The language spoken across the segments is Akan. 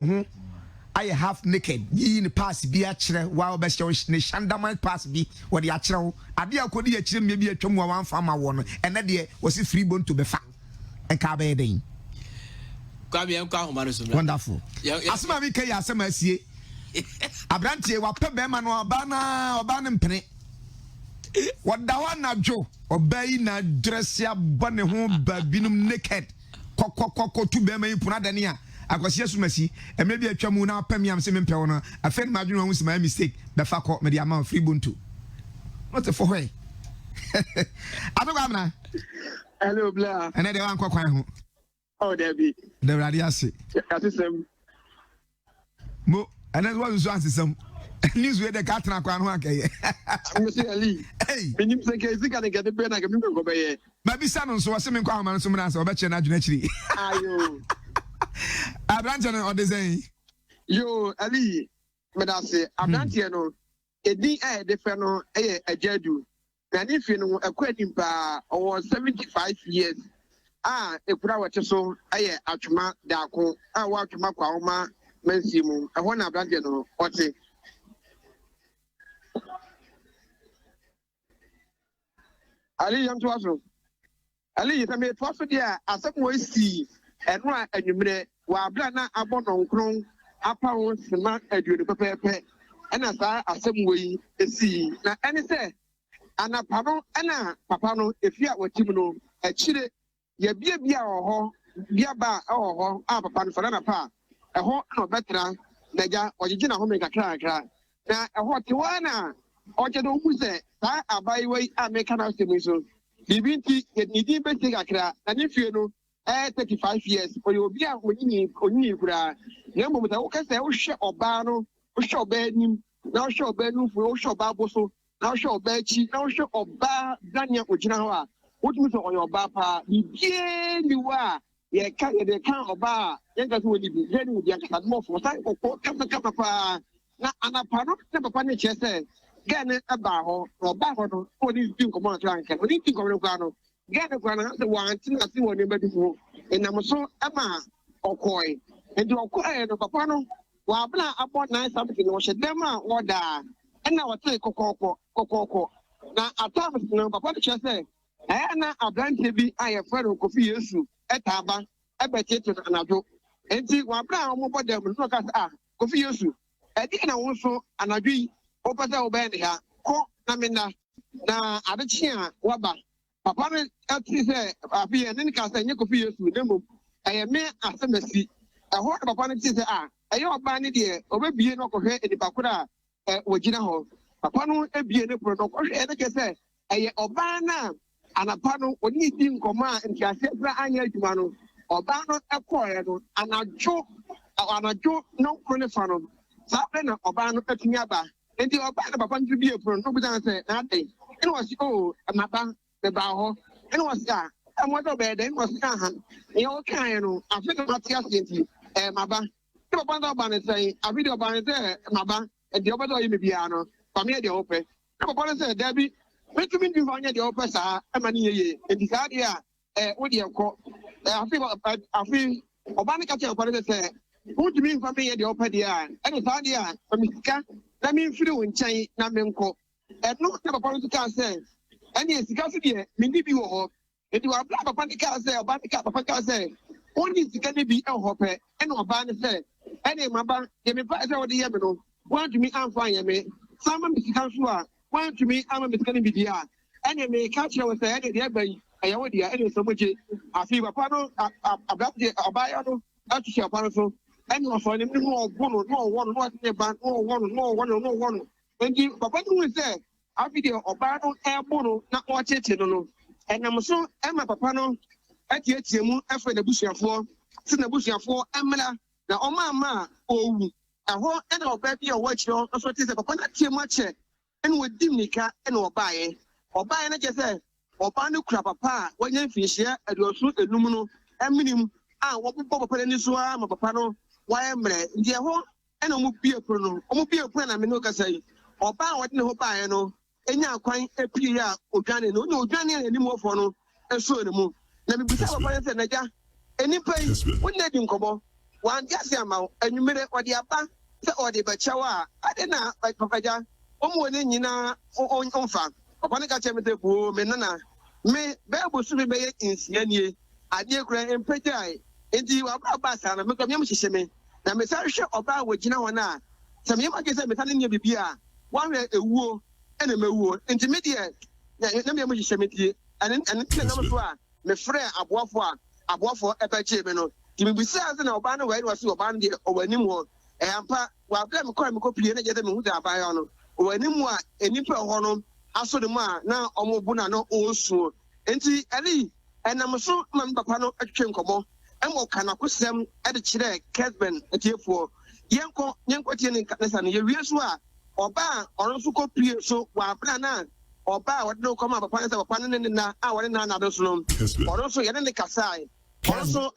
I half naked yi ni pass bi a kyerɛ wa obɛhyɛ ne shandaman pass bi wɔde akyerɛ wo ade akɔdi akyerɛ me bi atwam wa wan fa ma wɔ no ɛnɛ deɛ wɔsi free bone to befa ɛnka bɛyɛ den kwabi ɛnkɔ ahoma no so wonderful asema mi kai asema asie abrantie wa pɛ bɛma no ɔba ne mpene wɔda hɔ anadwo ɔba yi na dress ya bɔ ne ho ba binum naked kɔkɔkɔkɔ tu bɛma yi puna dani a akwasi asumasi emre bi atwa mu na apam yam se mempɛ wo no afɛ no madwene ho sima mistake bɛfa kɔ me de ama free bonto not for her adogwa amna hello bla ene de wan kwakwan ho oh Debbie the radiase asisem mo ene was so ansesem news we de katna kwan ho akaye Mr. Ali hey minim se ke zika ne gade be na ke mi ko be ye ma bi sa no so wase me kwa ho ma no so mna sa obeche na adwene akiri ayo Abranche no design yo Ali medase abranche no edi de fe no ajadu na ni fi no akwani pa o 75 years ekura wote so atwuma daako wa atwuma kwa homa mansi mu ho na abranche no ote Ali yam to aso Ali yame to aso dia asemo esi eno a anwumre wa abla na abono nkron apa ho sima aduonu pepepe ena sa asemo yi esi na ene se anapa no ena papa no efi a watim no akire ye bia ho bia ba ho papa no fara na pa eho na obetra na ja ojije na ho me kakra na eho ti wana oje do mu se sa abai wei ameka na asemo so bibinti yedidi beti kakra na ne fie no 35 years for you be onyi kura na mo meta wo kase wo hwe oba no wo hwe oba anim na wo hwe oba nu fu wo hwe oba boso na wo hwe oba achi na wo hwe oba dania ogina ho a wo tumi so oyo oba pa bibie ni wa ye ka ye de kan oba ye ga so woni bi ye ni bi aka mo fo sai ko kapa pa na anapa no te papa ne chese gane aba ho oba ho no oni tin ko mo tran kan oni tin ko no kwa no gane kwa na se wanti na se woni badufo enam so ama okoi enti okoi no papa no wa bla abo na something no she dem a woda na wote kokoko na atam no papa de chese na abrante bi aye fero kofi yesu etaba ebetete na anajo enti wa bla mo bodem no ka kofi yesu edi na wo so anajo yi opasa oba ne ha ko na minna na adechi a waba papa me ati se abi ene ni ka se nye kofi yesu demo me asemasi ho papa ne ti se oba ne de obebie no kohwe enipa kura wogina ho papa no ebie ne pro no kohwe ene ke se oba na anapa no oni di nkoma ntiase bra anya adwuma no oba no ekoye no anajo no kro ne fa no sa na oba no atumi aba enti oba na papa ntu bie pro no bi dan se na dey ene wasi amaba the baho and was that and what about then was han you can no I think about the maba the banda ban say a video ban say maba and the other you be ano for me the open the banda say Debbie make me do vanya the open sa amani ye and the card here what you call I feel obani catch up say who to me for me the open there and the card here from Mika let me feel in chain na menko and no the banda say any sika so de mindi bi wo ho enti wa bla papa ne ka say oba ne ka papa ka say oni sika ne bi e ho pe ene oba ne say ene maba ye me pa say wo de ye me no want me amfa ye me sama me sika so a want me ama me sika ne bi dia ene me ka kire wo say ene de ba yi aye wo dia ene so moje afi papa no abla de oba ya no atu she papa no so ene wo so ne me no obo no wo no ate ba no wo no enti papa no say video oba no ebono na ocheche no enam so ema papa no atietie mu efe na busuafo se na busuafo emra na oma owu eho ena oba bi o wachiro so te se papa na tie mu ache ena wodim nika ena obaye na je se oba no kura papa wanya mfihia aduoso enum no eminim wo popo papa ni so ma papa no wa emre ndi eho ena mu bie pro no omu bie pro na me no ka sai oba wode ne ho bae no enya akwan epie ya odwane no odwane ani mo fo no eso ne mu na me bisa papa se naja enipa yi wonne di nkobo one gas ama enumere odi aba se odi bechawa ade na papaja omwone nyina onfa papa ne ka chemete ku me nana me be bosu me be insianie ade kura empejai enti wa baba sa na me ko me hihye me na me sa hwe oba wagina hona se me ma ke se me sa ne bibia wan we ewuo ene mewuo enti me de na me hihye me tie ane na so a me frɛ aboafo epeche me no me bisa se na oba no we wase oba no de owanim ho ampa wa bla me kwa me ko plie na je de me hu da ba yo no owanim a enipa ho no aso de mu a na omo bu na no onsuo enti ali enam so man papa no atwe nkomo emo kana kosem e de kire Kesben etiefo yenko tie ne kanesa no ye wie so a oba ono so ko plie so wa bla na oba wo de koma papa na papa ne na a wo na do so no ono so ye ne kasai also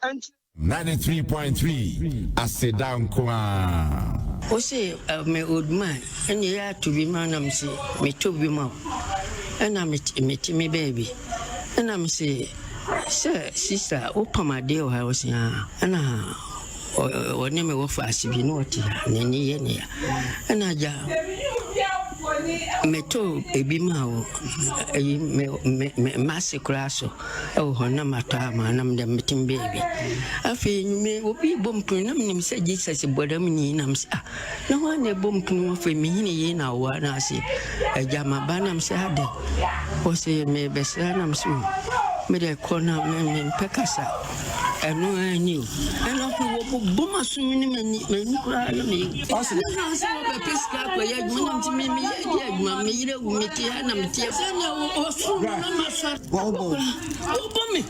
93.3 Asedan Kwa. Ose me old man and ya to be manam say me to be mom and I'm me baby and I'm say sir sister open my deal house ya and o ne me wo fa asibi no oti ne ni ye ne and aja me to ebi ma wo me masikra so e ho na mata ma na me metim baby afi me obi bompun na me se Jesus bodam ni na me na ho na bompun wo fe me ni ye na wa na se aja ma ba na me se ade o se me besra na me so me de kona me pekasa eno ani eno ko boma so ni me kura na me o se na se wo be peska ko ya dwuma nti me ya dwuma me yire wu me ti na me ti se na o so na ma sa o bo mi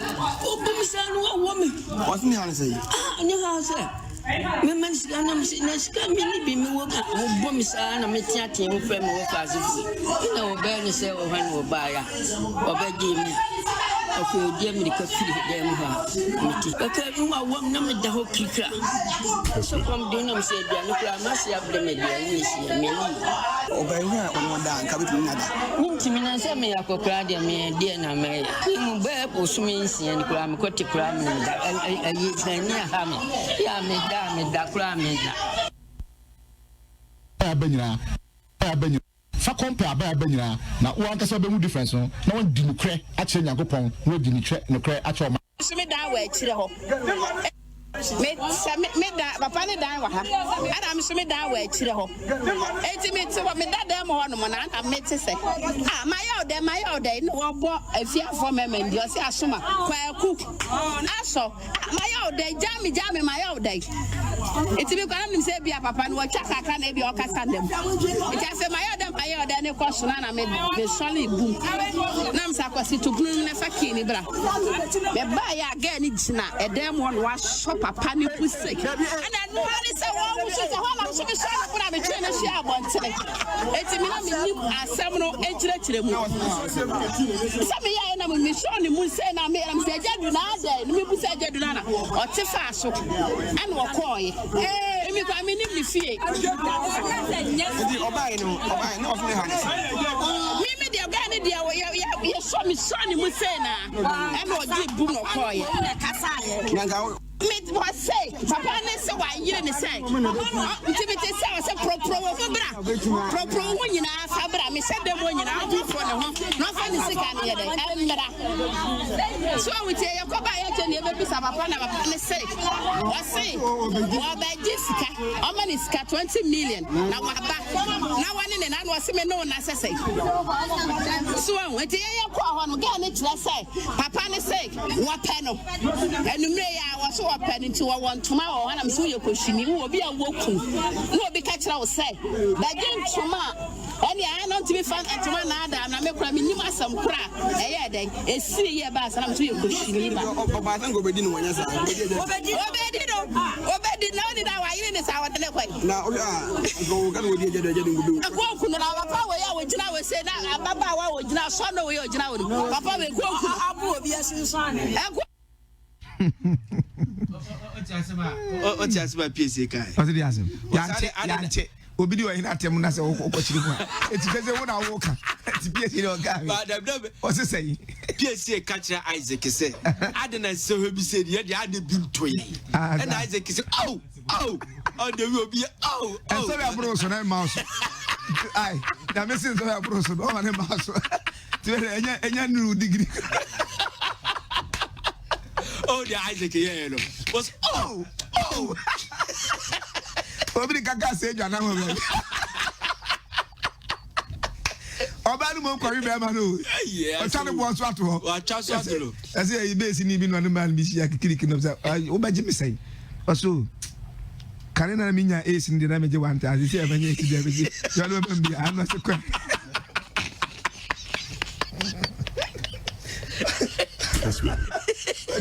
sa no wo me o se ni ha se ni ha se me man sika na me na sika me ni bi me wo ka o bo mi sa na me ti atie wo fe me wo ka se na o be ni se o han wo ba ya o be gi mi of your dear medical them miti okay you are one number the whole kika so from dinam say dia no kra ma se abde me dia ni si me ni obayi a ono da nka betu nyada minti mina se me akokra dia me dia na me mu be posumi nsia ni kra me koti kra me da ayi tani ha me ya me da kra me da abanyina fa compare abanyina na wo ankasa be mu difference no na won di nukre a kire Nyankopon no di nukre a kire o ma so me da wa kire ho me da papa ne dan wa ha ana me so me da wa kire ho enti me te wa me da dem ho no na na me te se my yode no wo bo afiafo memandi o se asoma kwa ku aso my yode jami my yode enti me kwa na se bia papa no wa chaka aka na bia o kasa dem enti se my yode ne ko so na me solid boom na me sa kwasi to gun na fa kini bra me ba ya ga ni gina edem ho no wa shop papa ni pusek and no one is a one so hold am so be so na me try na share abontere eti mi na me ni asem no enchire mu so me ya na me show ni mu say na me am say jadu na ada ni me bu say jadu na o te fa so and wo koye mi kwa me ni fie edi obayi no of me ha me de oga ni dia ya so me so ni mu say na and o di bu no koye kasa nanga me was say papa ne se wa yire ne say intimate say pro wo nyina fa bra me se dem wo nyina afo ne ho no fa ni sika ne ye de endra so we tie yakoba ya je ne be bisa papa na papa ne say was say wo ba jisika o ma ni sika 20 million na wa ba na wani ne na no se me no na se say so we tie yakwa ho no ga ne kira say papa ne say wa pe no enumre ya wa so open into one tomorrow and I'm so you question will be a woku no be catch out say that game tomorrow and I not to be found at tomorrow na make me nima some cra eh then e see here ba I'm so you question ba oba tan go bedi no wanya sa obedi no ni da wa yire ne sa wa tele kwai na go kan wo di je ngudu akwa na papa we ya we gina we say na baba wa we gina so no we gina we papa we go ku abu obi asinsan o ti asema PSA kai o ti asem obi di wa ina tem na se wo chiri mu eti pese wo na wo ka eti PSC no ga ba da da o se sei PSC ka kira Isaac se adena se ho bi se ye de ade bi nto ye and Isaac se oh the we obi oh and so we abro so na mouse ai na me sin so we abro so no na mouse ti enya new degree oh the Isaac ye no was oh obi kaka se jana mo be oba nu mo kwari be ma no o tane bo so ato ho wa cha so ato lo ase e be si ni bi no na man bi si akikiriki no say o ba jimi say so kare na minya ace ndi na meje wanta ase se e banye eti de beje yo no be bi an na se kwa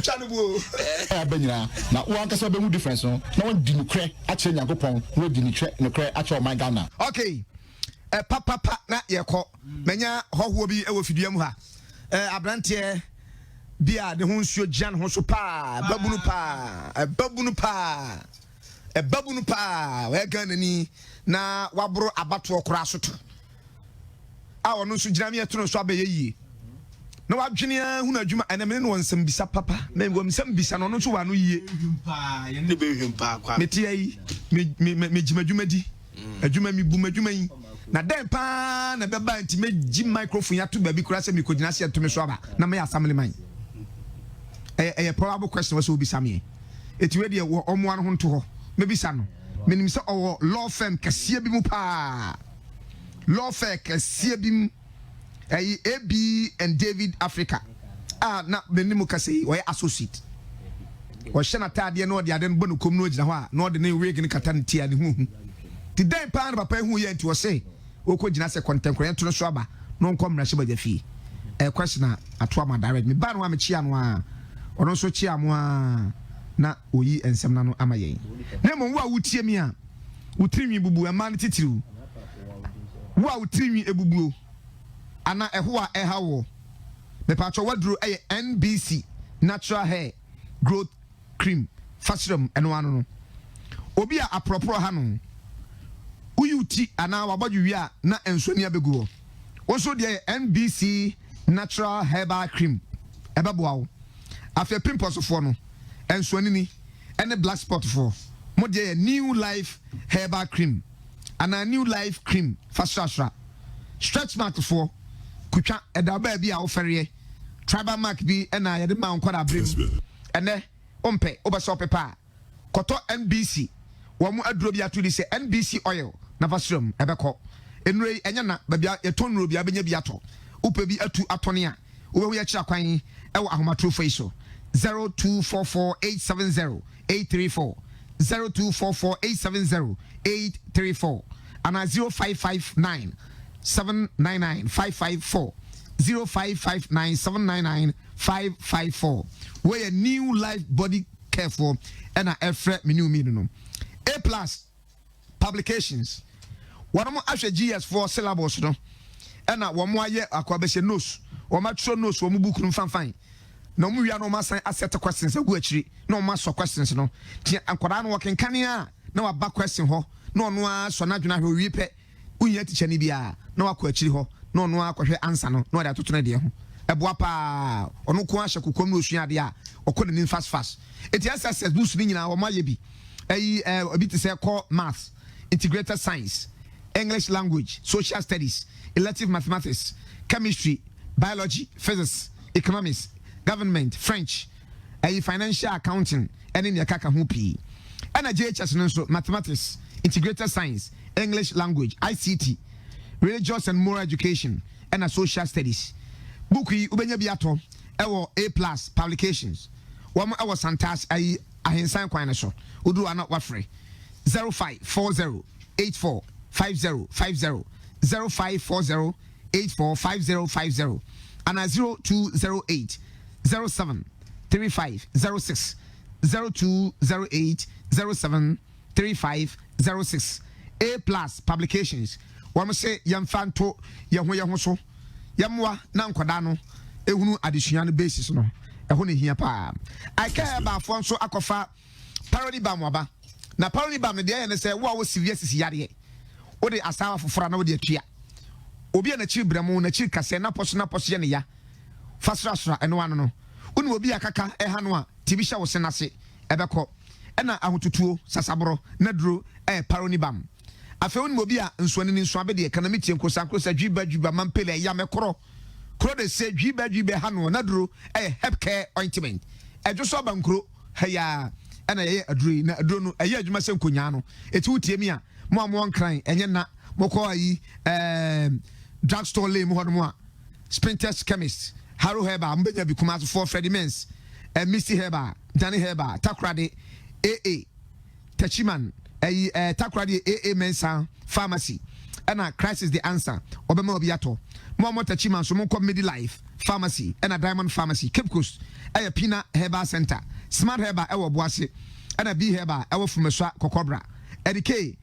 Chanubu abanyina na wo ankasa be mu difference no na won di nukre a che Nyankopon wo di nukre a che o my Ghana. Okay papa na yekọ menya hoho bi e wo fidua mu ha abrante bia de ho nsuo jan ho so pa babunu pa we Ghana ni na wabro abato okra so to a wono nso gyina me yetono so abaye yie na wadwene hunu adwuma eneme ne wonsam bisa papa me wonsam bisa no nso wa no yie ye ne be hwempa kwa meti ayi me gimadwuma di adwuma mi bu madwuma yi na den pa na beba nti meji microphone ya to ba bi kura se mi kodina se to me so aba na me assembly man probable question was obi samie eti we de omo an ho nto ho me bisa no menim se owo law firm kase bi mu pa law firm kase bi mu AB and David Africa na benimu kase we associate wo hye na taade na odi ade no bonu kom no gina ho a na odi ne wig ne kata ne tia ne hu ti den pa na papa hu ye nti wo se oko gina se contemporary to no so aba no nkom na hye ba jafi question ato ama direct me ba no am chia no a ono so chia mo a na oyi ensem na no ama yen na mo wo a wutie mi a wutirimi bubu ema ne titiriu wo a wutirimi ebubuo ana eho a ehawo me pacho wadru NBC natural hair growth cream fastrum eno anu no obi a apropro ha no uyuti ana wabadwu wi a na ensoni abegu wo so de NBC natural herbal cream ebebo awo afia pimples fo no ensoni ni ene black spot fo mo de new life herbal cream ana new life cream fastra stretch mark fo kutwa edaba bi a ofere tribal mark bi na yede ma nkwada brim ene ompe obeso pepa koto NBC wo mu aduro bi atudi se NBC oil na fasrum ebeko enure enya na ba bia yetonuro bi abenya bi ato upe bi atu atone a wo we kira kwan e wo ahomatro faiso 0244870834 0244870834 ana 0559 799 554 0559 799 554 where a new life body care for and a efre menu no A+ publications one more actually GS4 syllables no and one more year akwabese nose or matro nose or book no fan no mu ya no ma san asset questions agu achiri no ma so questions no ti ankwada no working kania na wa back question ho no no a so na dwena hwe wipe unya teacher ni bia na wakọ achiri ho no no akohwe answer no na da totono de ho eboa pa ono ko ahye kokom no osua de a okọ ne fast eti SSS boost ni nyina wo ma ye bi obi te say call math integrated science English language social studies elective mathematics chemistry biology physics economics government French financial accounting and in yakaka hu pi ana JHS no so mathematics integrated science English language ICT religious and moral education and social studies book yi ubenya biato ewo A+ publications wam ewo santas ahensan kwan na so odu ana wafre 0540845050 0540845050 and 0208 073506 0208 073506 A+ publications wam say yamfanto yeho so yamwa na nkwada no ehunu adesua no basis no eho ne hia pa I care about fon so akofa parody bam waba na parody bam de ye ne say wo a wo severe sisi yare wode asawa fofora na wode atua obi na chi bramo na chi kase na poso ye ne ya fasra eno ano no unu obi akaka ha no a tibisha wo senase ebekọ ena ahotutuo sasabro na duro paroni bam afa unu obi a nsuani ni nsu abede economic enkosa dwiba mampele ya mekoro kro de se dwiba ha no na duro help care ointment ejo so bankro haya ena ye aduru na aduru no adwuma se nkonya no eti wutie mi a mo nkran enye na mokọ ayi drugstore lay mo hono a Sprinters chemist Haro Herba mbenya bi kuma for Freddy Mens Misty Herba Danny Herba Takrade AA Tachiman Takrade AA Mensa Pharmacy and Crisis the answer obema obiato mo Tachiman so mo ko Midlife Pharmacy and Diamond Pharmacy Cape Coast Pina Herba Center Smart Herba ewo Boase and B Herba ewo Fumeswa Kokobra Edike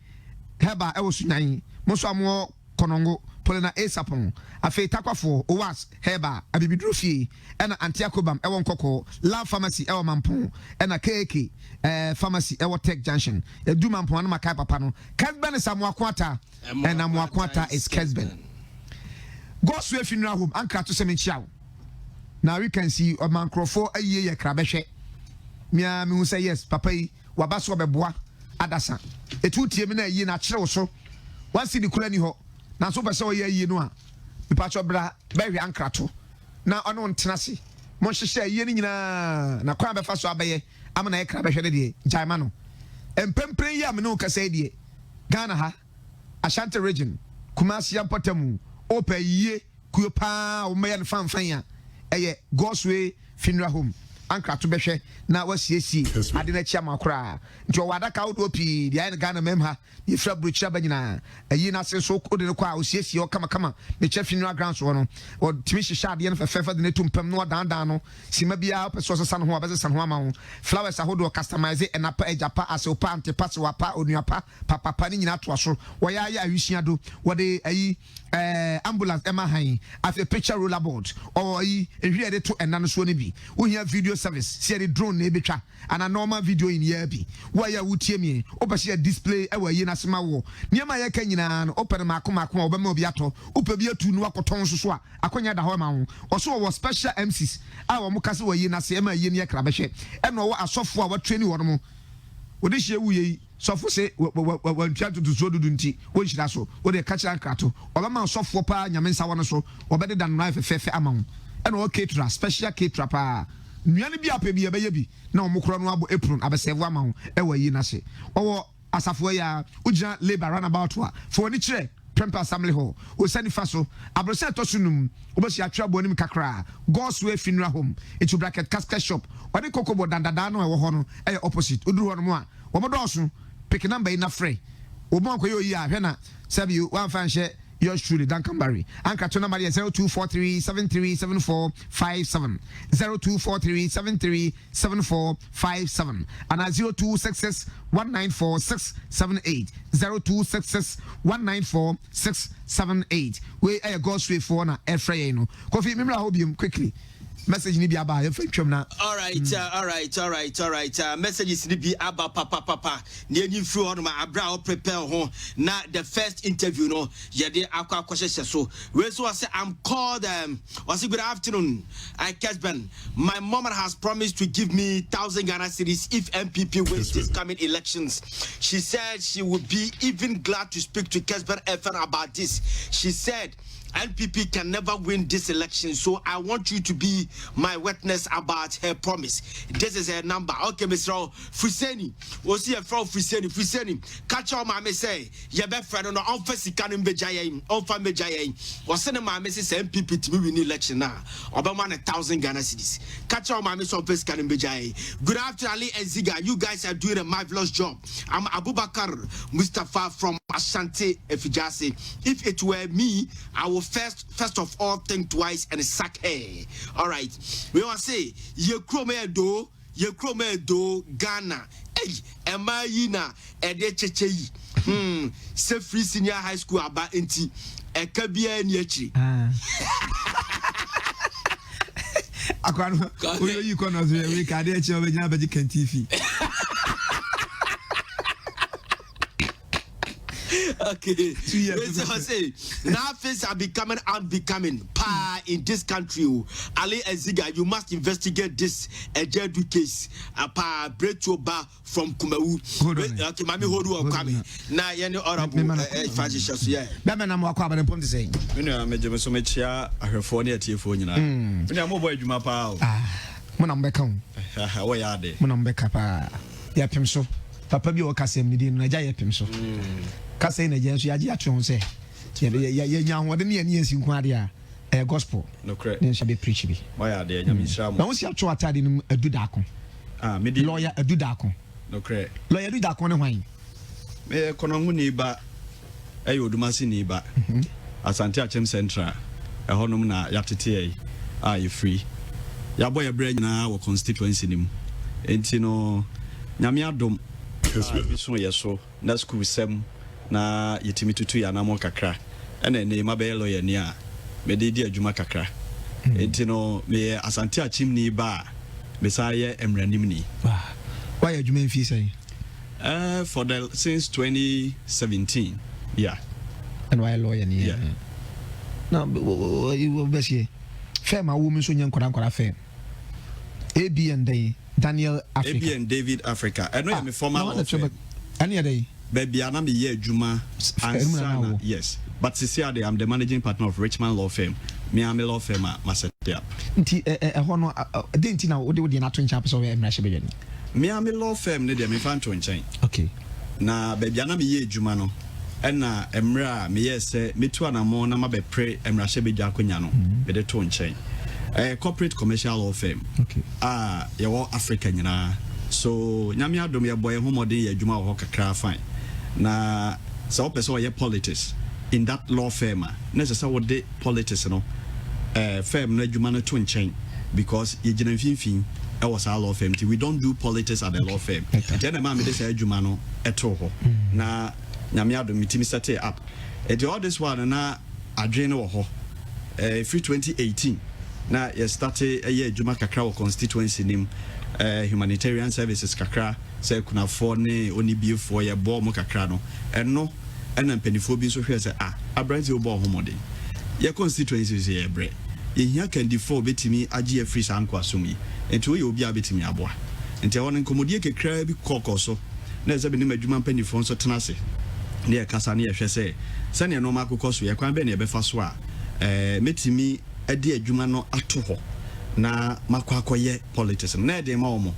Herba ewo Sunyan mo so amo Konongo Polena Esapon afe takwafo owas Herba abibidrofie ena antiakobam ewo nkoko Love Pharmacy ewo Mampon ena KK Pharmacy ewo Tech Junction edu Mampon na makai papa no Kesben is amwakwata ena amwakwata is Kesben go swe funeral home anka to semenchiawo na we can see omankrofo ayiye ye krabehwe mia me hu say yes papa yi wabaso beboa adasa etu tie me na ayiye na kire wo so wansi di kula ni ho na so pese oye ayiye no a mipacho bra behwe ankrato na ono ntenase mo hyehyɛ ayiye ni nyina na kwa befa so abaye amana ye krabehwe de die jaima no empempren yi amene ukasa die Ghana ha Ashanti region Kumasi Yampatamu opa yiye kuyopa o meya fanfan ya eye Godsway Funeral Home ankra to behwe na wasiesie ade na chia makora nti o wadaka wo dopi dia Ghana memha ye fra brochia banyina ayi na se so ode ne kwa osiesie o kama me che funeral grounds wo no o timi hyehyɛ ade no fefa de ne tumpam no dan no sima bia o peso sesa no ho abese san ho ama ho flowers ahodo customize enapa ejapa aseopa antepase wapa onuapa papa ni nyina to aso wo ya ahwisia do wo de ayi ambulance ema han afi picture roller board or ayi ehwe de to enano so ne bi wo hia video service see the drone na ebetwa ana normal video in here bi wo ya wutie mi obehye display e wa yi na sema wo niam ya ka nyina no open makoma obema obi ato opa bi atu no akoton so a akonya da ho ma ho oso wo special MCs a wo mokase wa yi na se ema yi ne kra behwe e no wo asofo a wa train wo no mo odi hye wu yi sofo se wa ntwa tutu so dudu nti wo nhira so wo de kacha krato obema sofo pa nyamensa wo no so obede dan no afefe ama ho e no caterer special caterer pa nuane bi apɛ bi ɛbɛyɛ bi na ɔmokoro no abo apron abɛsɛvo ama ho ɛwɔ yi na se ɔwɔ asafo ya ugina labor runabout a for ni kyerɛ Prempa Assembly Hall o sani fa so abrose to sunum obosi atwa bonim kakra Godsway Funeral Home into bracket casket shop ɔde kokobo dandada no ɛwɔ hɔ no ɛyɛ opposite oduru hɔ no mo a wɔmodɔso pick number ina free obo ankoye oyi a hwɛ na sabi one fan share yours truly Duncan Barry anka to number 0243737457 0243737457 and 0266194678 0266194678 we Godsway for na efrey no Kofi mimra hobium quickly message ni bi aba ye fetwam na all right messages ni bi aba papa ne ani firi ho no ma abra o prepare ho na the first interview no ye de akwa hyehyɛ so we so say I'm called was good afternoon I Kesben my mom has promised to give me 1,000 Ghana cedis if MPP wins this coming elections. She said she would be even glad to speak to Kesben FM about this. She said NPP can never win this election, so I want you to be my witness about her promise. This is her number. Okay, Mr. Fuseni. Was he a fraud Fuseni? Catch all my say, your best friend on the office, Canin Bejayan, on family Jayan. Was sending my message MPP to win election now. Obama 1,000 Ghana cedis. Catch all my message office, Canin Bejayan. Good afternoon, Ali and Ziga. You guys are doing a marvelous job. I'm Abubakar Mustafa from Ashanti Efijasi. If it were me, I would first of all think twice and sack her. All right, we want to say ye krome do Ghana. Hey, emayina ede checheyi. Se free senior high school aba enti ekabia ni achi. Akwano we you kono so we ka de achi obegina beji kan TV. Okay. 2 years. So I say now things are becoming unbecoming. In this country, Ali Eziga, you must investigate this Ejedu case. Brechoba from Kumawu. Okay, Mami Hodu or Kwame. Now, you know, I'm going to say, you know, I'm a Jamasometia, I have 4 years for you. I'm a Jumapa. When I'm back home, how are they? When I'm back up, Yapim so. Papa bi o kase mi di no naja Yapim so. Kase na je so ya je atwon se. Ya nya ho de ne esi nko ade a gospel. No correct. Ne shabe preach bi. Why are they? Nyami sha mo. Na wo si atwo atade no aduda akon. Me di lawyer aduda akon. No correct. Lawyer aduda akon ne hwan? Me kono hu ni ba ayo odumasi ni ba. Asante Achem Central. Ehonum na yatete ai free. Ya boy bra nyina wo constituency nim. Enti no nyame adom so yeso na school sem na yetimi tutu ya na mo kakra ene ne mabe lawyer ni a me de di adwuma kakra enti no me Asante Achem ni ba me sa ye emranim ni why adwuma mfi say for the since 2017 yeah and why lawyer ni yeah na you be fair ma wo me so nyankora fair ABN day Daniel Africa. ABN David Africa. I know I'm a former any day. Baby, I'm a year Juma. Yes. But sincerely, I'm the managing partner of Richmond Law Firm. Me, I'm a law firm. Myself. Didn't you know what they not 20 episodes of Emrashe? Me, I'm a law firm. They me fan to chain. Okay. Na baby, I'm a year Juma no. And na Emra, me yes, me too and more. Na be pray Emrashe be Jakunyano. Be the tone chain. A corporate commercial law firm. Okay. You're African, you know. So, Namia Domia boy, homody, a Juma or Kakra fine. Na, so person ye politics in that law firm. Necessary what de politics, you know. Firm no Jumano twin chain because you didn't fin. I was our law firm. We don't do politics at the law firm. Then a man made say Jumano at all. Na, Namia Domitimi set it up. At all this one, na Adreno ho. Free 2018. Na ye started a year Juma Kakra constituency nim humanitarian services kakra say kuna for ne oni bi for ye bo mo kakra no eno ena mpanifo bi so hwe say abranti obo homode ye constituency say ye bre ye hia kan di for betimi age free sanko asom yi enti oye obi abetimi aboa enti e won nkomodie kakra bi kokoso na ze be ne madwuma mpanifo so tenase ne ye kasa ne ye hwe say sane no makokoso ye kwan be ne ye befa so a metimi edi adwuma no ato ho na makwakoye politics na dey ma omo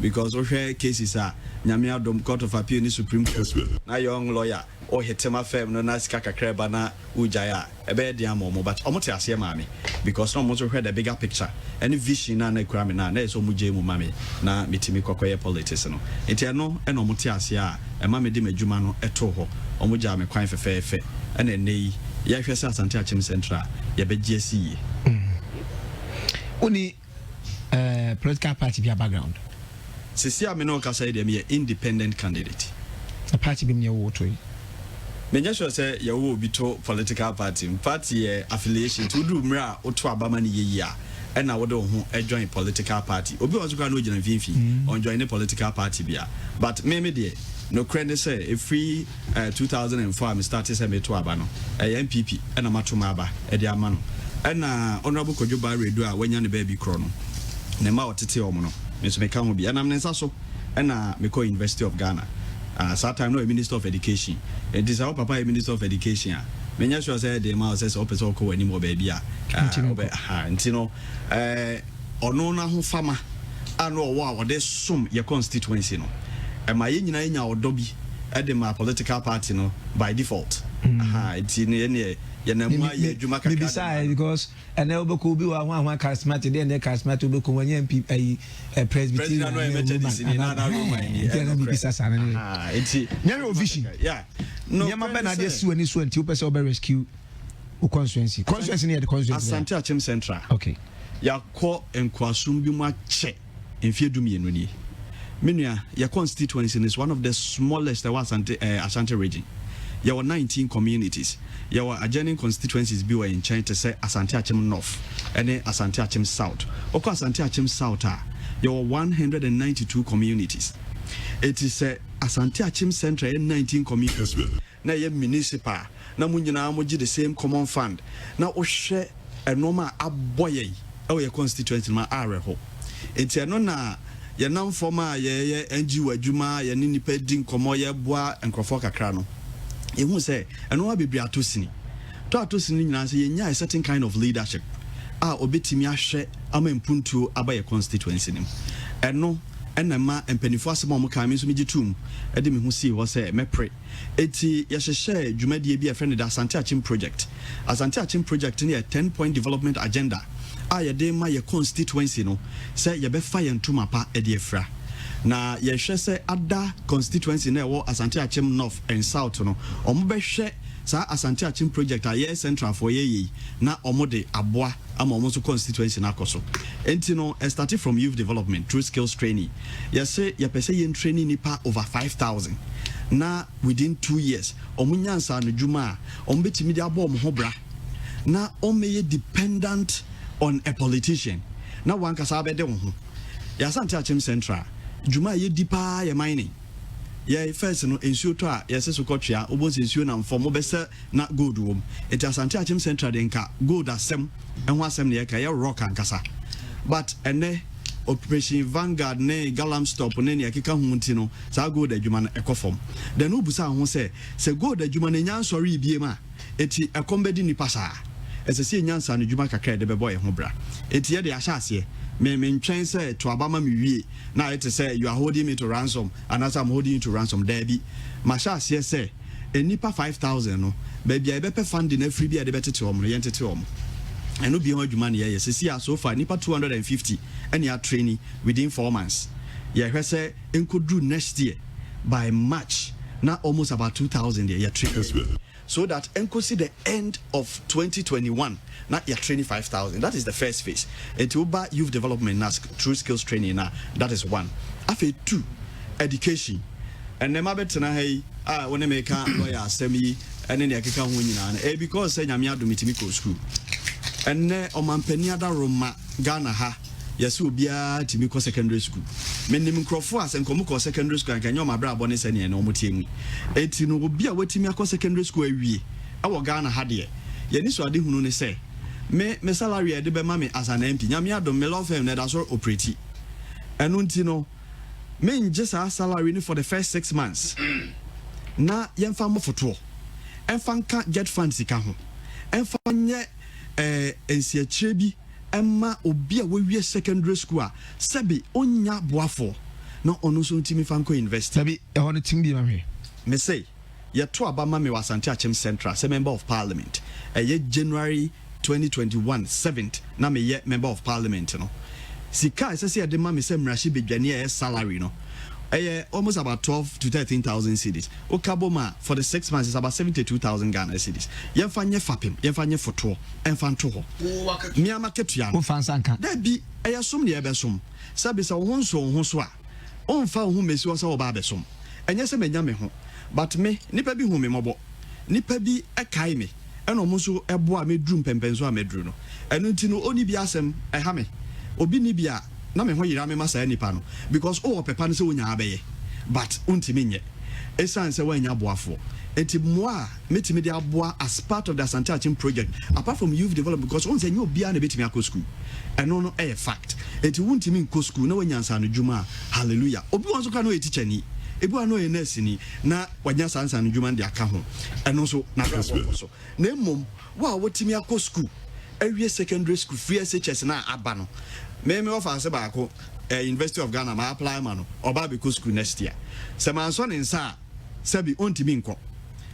because we share cases nyame adom court of appeal ni supreme court na young lawyer o hitema firm no na sika kakra ba na ujaya ebe dey am omo but omo te ase maame because no mo so the bigger picture any vision na kura me na so mo je mu mame na metimi kwakoye politics no enti no e no mo te ase e ma me di madwuma no eto ho omo ja me kwan fefefe e na nei ya hwese Asante Achem Central ya be GSE Uni political party be a background. Sisi ameno kasa ide me independent candidate. A party be me woto. Me nya sure say ye wo bi to political party. Party affiliation to do mra oto abama ne yeyi a e na wo de ho join political party. Obi wo so ka no gina finfi on join the political party bia. But me de no credit say if free 2004 I started say me to aba no. MPP e na matoma aba e de ama no. Na honorable Kojoba redo a wanya ne baby kro no ne ma otete omo no me so me ka ho bi na me nsa so na me ko University of Ghana that time no Minister of Education it is our papa Minister of Education me nya sure say the ma say so person ko wani mo baby a ntino ono na ho fama ano wo a wode som ye constituency no e ma ye nyina nya odobi e de ma political party no by default ntino ne maybe side because and elbow could be one charismatic then the charismatic will come when Presbyterian vision. Yeah. No, Yama just when this one, 2% rescue constituency near the constituency. Asante Achem Central. Okay. Ya ko enkwasum bi mu ache emfiedumi enuni. Menua ya constituency is one of the smallest Asante region. There were 19 communities. There were adjoining constituencies be were in China to say Asante Achem North and then Asante Achem South. Oko Asante Achem South there were 192 communities. It is Asante Achim Central 19 community na ye municipal na mo nyina mo gi the same common fund na o hwe enoma aboye e ye constituency ma areho enti eno na ye nam forma ye NGO adwuma ye ni nipa din komo ye boa enkrofo kakra no ye hu se enoma bebri atosini nyina se ye nya a certain kind of leadership obetimi ahwe ama mpuntu abaye constituency nim eno enema empanifo asema mo kan mi so migitum ede me hu si wo se mepre eti ye hyehyɛ dwumadie bi a friend da Asante Achim project ne a 10-point development agenda ye de ma ye constituency no se ye be fa ye ntuma pa ede afra na ye hwɛ se ada constituency na wo Asante Achim North and South no omo be hwɛ sa Asante Achim project a ye central for ye na omo de aboa ama omo so constituency na akoso enti no started from youth development through skills training yes ye pese ye training nipa over 5,000 na within 2 years omo nyansa no dwuma omo betimi de abo omo ho bra na omo ye dependent on a politician na wan kasa be de wo ho ya Asante Achim Central dwuma ye dipa ye mining ye first no ensuo to a yes so kotwea obonse ensuo na mfom obese na gold wom eti Asante Achim Central de nka gold asem enho asem ne ye ka ye rock ankasa but ene Operation Vanguard ne Galam stop ne ne akeka hu nti no sa gold adwuma na ekofom then obusa ho se gold adwuma ne nyansori bie ma eti ekombedi ni pasa esese nyansa ne adwuma kakra de bebo ye ho bra eti ye de ahya ase me ntwen say to abama me wie na it say you are holding me to ransom and as I'm holding you to ransom there be masha ase say enipa 5,000 no baby I be funding na free bi de betete om no yentete om eno bi ho adwuma ne ye sesi so far nipa 250 and ya training within 4 months ye hwe say enkodru next year by March na almost about 2,000 ye training so that enkosi the end of 2021 na you're training 5,000. That is the first phase. And Uba youth development na through skills training na that is 1. After 2, education. And then mabetena hey when they make lawyer semi and then they keka ho nyina because say nyame adom mitimi ko school. And then omampani ada Roma Ghana ha yesu obia timi ko secondary school. Menim nkrofo asen komo ko secondary school kan nyoma bra abone se ne no motiemi. Enti no obia watimi akọ secondary school awie. Awo Ghana ha de ye ni so ade hunu ne say me salary e de be ma me as an MP nyame adom me law firm na da so operate eno nti no me nje sa salary ni for the first 6 months na yemfa mo foto emfa nka get funds ka ho emfa nye ensiachire bi emma obi a we secondary school a sebi onya boafo na ono so ntimi fa nko invest sebi e hono tim bi ma me say ye to abama me Asante Achim Central say member of parliament January 2021 7th na me ye member of parliament no sika ese ye de ma me say mrashi bedwane salary no almost about 12 to 13,000 cedis okaboma for the 6 months is about 72,000 Ghana cedis yemfa nye fapem yemfa nye foto emfa nto ho mi amaketu ya wo fansa nka da bi som ne ebesom sabi sa wo ho so a onfa ho mesi wo sa wo ba besom enye se menya me ho but me nipa bi hu me mobo nipa bi ekai me eno mo so ebo a medrum pempenso a medru no eno nti no oni bi asem ha me obi ni bia na me ho yira me masa nipa no because pepa no se wonya abeye but untimi nye esan se wanya boafo enti moa metimi de aboa as part of the Asante Achim project apart from youth development because once you bia na betimi akọ school eno no fact enti untimi nko school na wanya nsa no dwuma hallelujah obi won so ka no teacher ni ebu ano ye nurse ni na wanya sansa no dwuma de aka ho eno so na so na emom wa wotimi akọ school every secondary school free SHS na aba no me offer se ba ko University of Ghana ma apply ma no oba be school next year se man so ne nsa se bi ontimi nko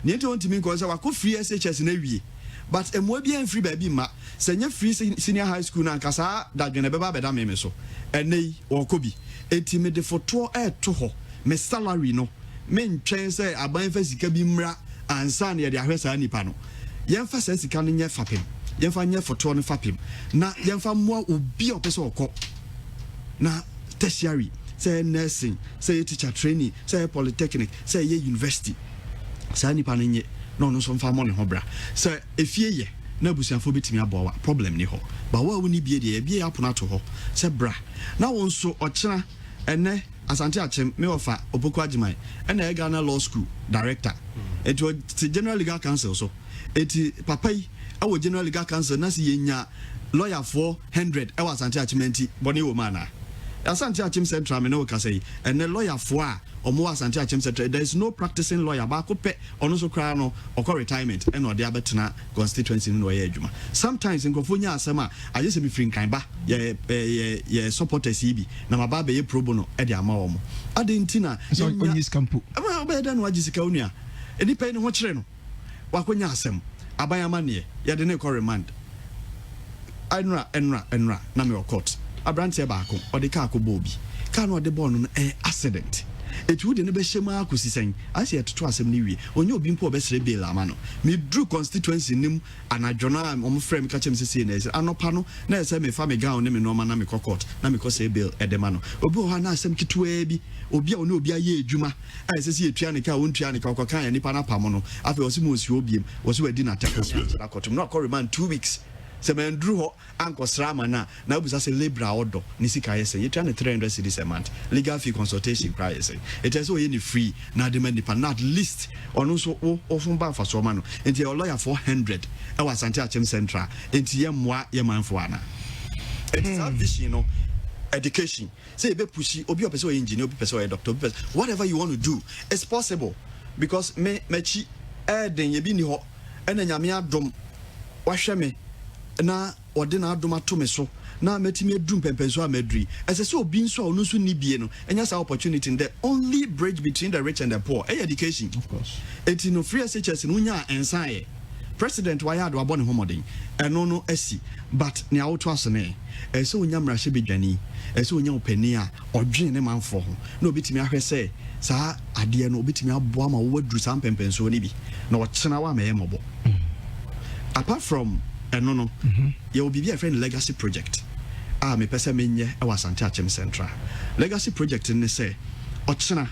ne enti ontimi nko se wa ko free SHS na wie but emo bia free ba bi ma se nya free senior high school na nkasa dadwene beba beda me so enei woko bi enti me de foto to ho me salary no me ntwen se aban fa sika bi mra ansa na ye de ahwesa nipa no yemfa sa sika no nya fapem yemfa nya foto no fapem na yemfa moa obi opese okọ na tertiary say nursing say teacher training say polytechnic say university sa nipa no nye no so mfa mo ne ho bra say efie ye na busuafo betimi aboa problem ni ho ba wa woni bie de bie apono to ho say bra na won so okira ene Asante Achem me ofa Opoku Agyeman and the Ghana Law School director. It was the General Legal Council so. It papa our General Legal Council nasi yenya lawyer 400 I was Asante Achementi boni womana. Asante Achem Central me no ka say and the lawyer 4 omo Asante Achem Central there is no practicing lawyer ba ko pe ono so kra no okọ retirement and no dey abetena constituency no ye adwuma. Sometimes nkofonya asema aje se me free kan ba ye supporters ibi na maba be ye pro bono e dey ama omo adentina so onyi skampu ama be da no agisika onua eni pe ne ho kire no wakonya asem abayama ne ye de ne ko remand enra na me court abrante baako odi ka akobọ obi ka no odi ball no accident etu de ne be hyema akosisen ase etoto asem ne wie onye obi mpo obesere bail ama no me drew constituency nim anadwona om frame ka chem sese na ese anopa no na ese me fa me gown ne me no ma na me court na me ko say bail edema no obi ho na asem kitwa bi obi a one obi aye adwuma a ese se etua ne ka wontua ne ka okokan ya nipa na pam no afi osi mo osi obiem osi wadi na take na court no call remand 2 weeks se men drew ho anko srama na obusa se libra odo ni sika yese yetua ne 300 cedis a month legal fee consultation cry yese it is any free na demand nipa na at least ono so ofun ba fa so ma no enti your lawyer 400 e wa Asante Achem Central enti ye moa ye manfo ana it's a vision no education say be pushi obi opese engineer obi opese doctor obi whatever you want to do it's possible because me chi den ye bi ni ho ena nyame adom wahwe me na ode na adoma to me so na metimi adum pempenso amadri ese se obi nso onu nso ni bie no enya sa opportunity the only bridge between the rich and the poor education of course eti no free SHS no nya ensan president wa yado abone homoden eno no asi but ne awoto asene ese onya mrahye bedwani ese onya opani a odwen ne manfo ho na obitimi ahwe se sa ade no obitimi aboa ma wo wadru sam pempenso ni bi na ochena wa me mobo apart from no you will be a friend legacy project me pese menye e wa Asante Achem Central legacy project ne say ochena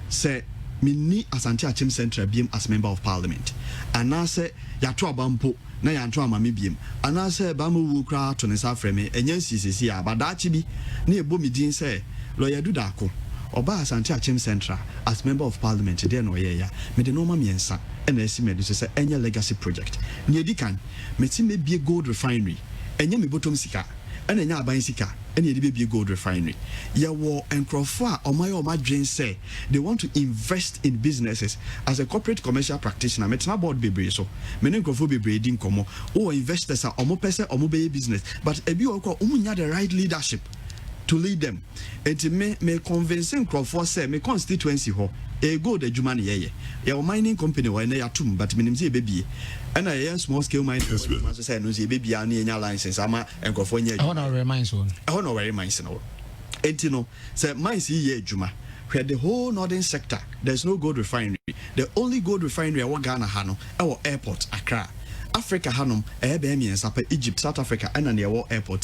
say minni Asante Achem Central biem as member of parliament ana say ya to abampo na ya nto amame biem ana say ba mo wu kra to ne sa frame enye nsisisi abadachi bi na ebo midin say lawyer Dudako oba Asante Achem Central as member of parliament there no ye ya me de no ma miensa na esi me do say enye legacy project ne edikan meti me bie gold refinery enye me bottom sika ena nya aban sika ena edi bie gold refinery ya wo enkrofo a omadwen say they want to invest in businesses as a corporate commercial practitioner metna board bebre so me ne enkrofo bebre di nkomo o investors a omo pese omo be business but ebi okọ omunya the right leadership to lead them and me convincing Crawford say me constituency ho e go the adwuma ne ye ye mining company wa na yatum but minim say bebie and a small scale mining so say no say bebie an nya license ama Crawford nya I want to mines one I want to very mines no entino say mines ye adwuma where the whole northern sector there's no gold refinery the only gold refinery wa Ghana ha no e airport Accra Africa hanum ebe emiensa pa Egypt South Africa and na wo airport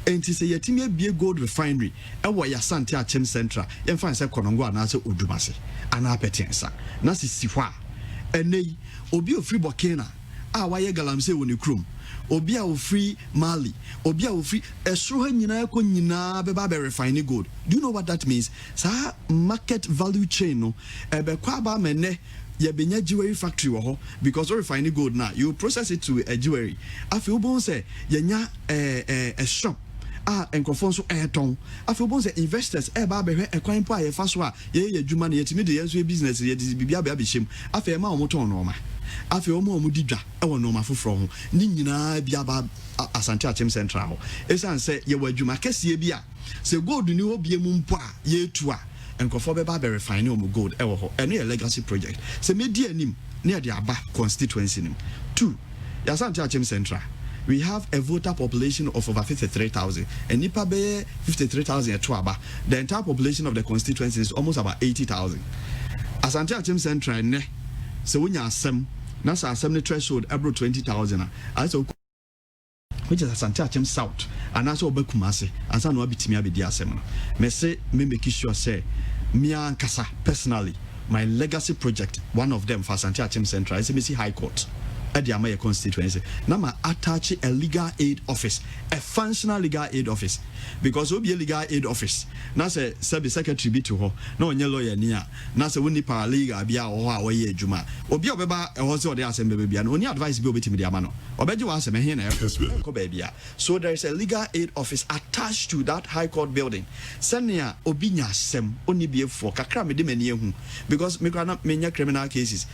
enti se yetimi abie gold refinery e wo ya Asante Achem Central ye fan se konongo ana se odumase ana apetensa na sisi hwa enei obi ofri Burkina a waye galamse woni krom obi a ofri Mali obi a ofri esro ha nyina ko nyina be ba be refine gold do you know what that means sa market value chain no ebe kwa ba mene ye benya jewelry factory wo ho because we refine gold now you process it to a jewelry afi obon say ye nya a shop enkofo so eton afi obon say investors ba be hwe ekwan po a ye fa so a ye adwuma na yetimi de yenso business ye de bibia ba bihim afi ma omo ton no ma afi omo didwa e wo no ma foforo ho ni nyina bia ba Asante Achem Central ho esan say ye wadwuma kese bia se gold ni obie mu mpo a ye tu a enkofo be ba refine omo gold e wo ho eno ye legacy project se media nim na de aba constituency nim 2 Asante Achem Central we have a voter population of over 53,000 and nipa be 53,000 to aba the entire population of the constituency is almost about 80,000 Asante Achem Central ne se wonya asem na sa asem ne threshold abro 20,000 as which is Asante Achem South and also Obekumase and so no bitimi abedi asem no me say me make sure say me ankasa personally my legacy project one of them for Asante Achem Central is Embassy High Court at the Amaya constituency. Now, attach a legal aid office, a functional legal aid office, because we be a legal aid office. Now, say, secretary be to her, no lawyer near. Now, say, when the paralegal be our way, Juma, or be a also the assembly baby, and only advice be with the Amano, or bet you ask me here, baby. So there is a legal aid office attached to that high court building. Sanya Obinya Sem, only be for Kakra me because me many criminal cases,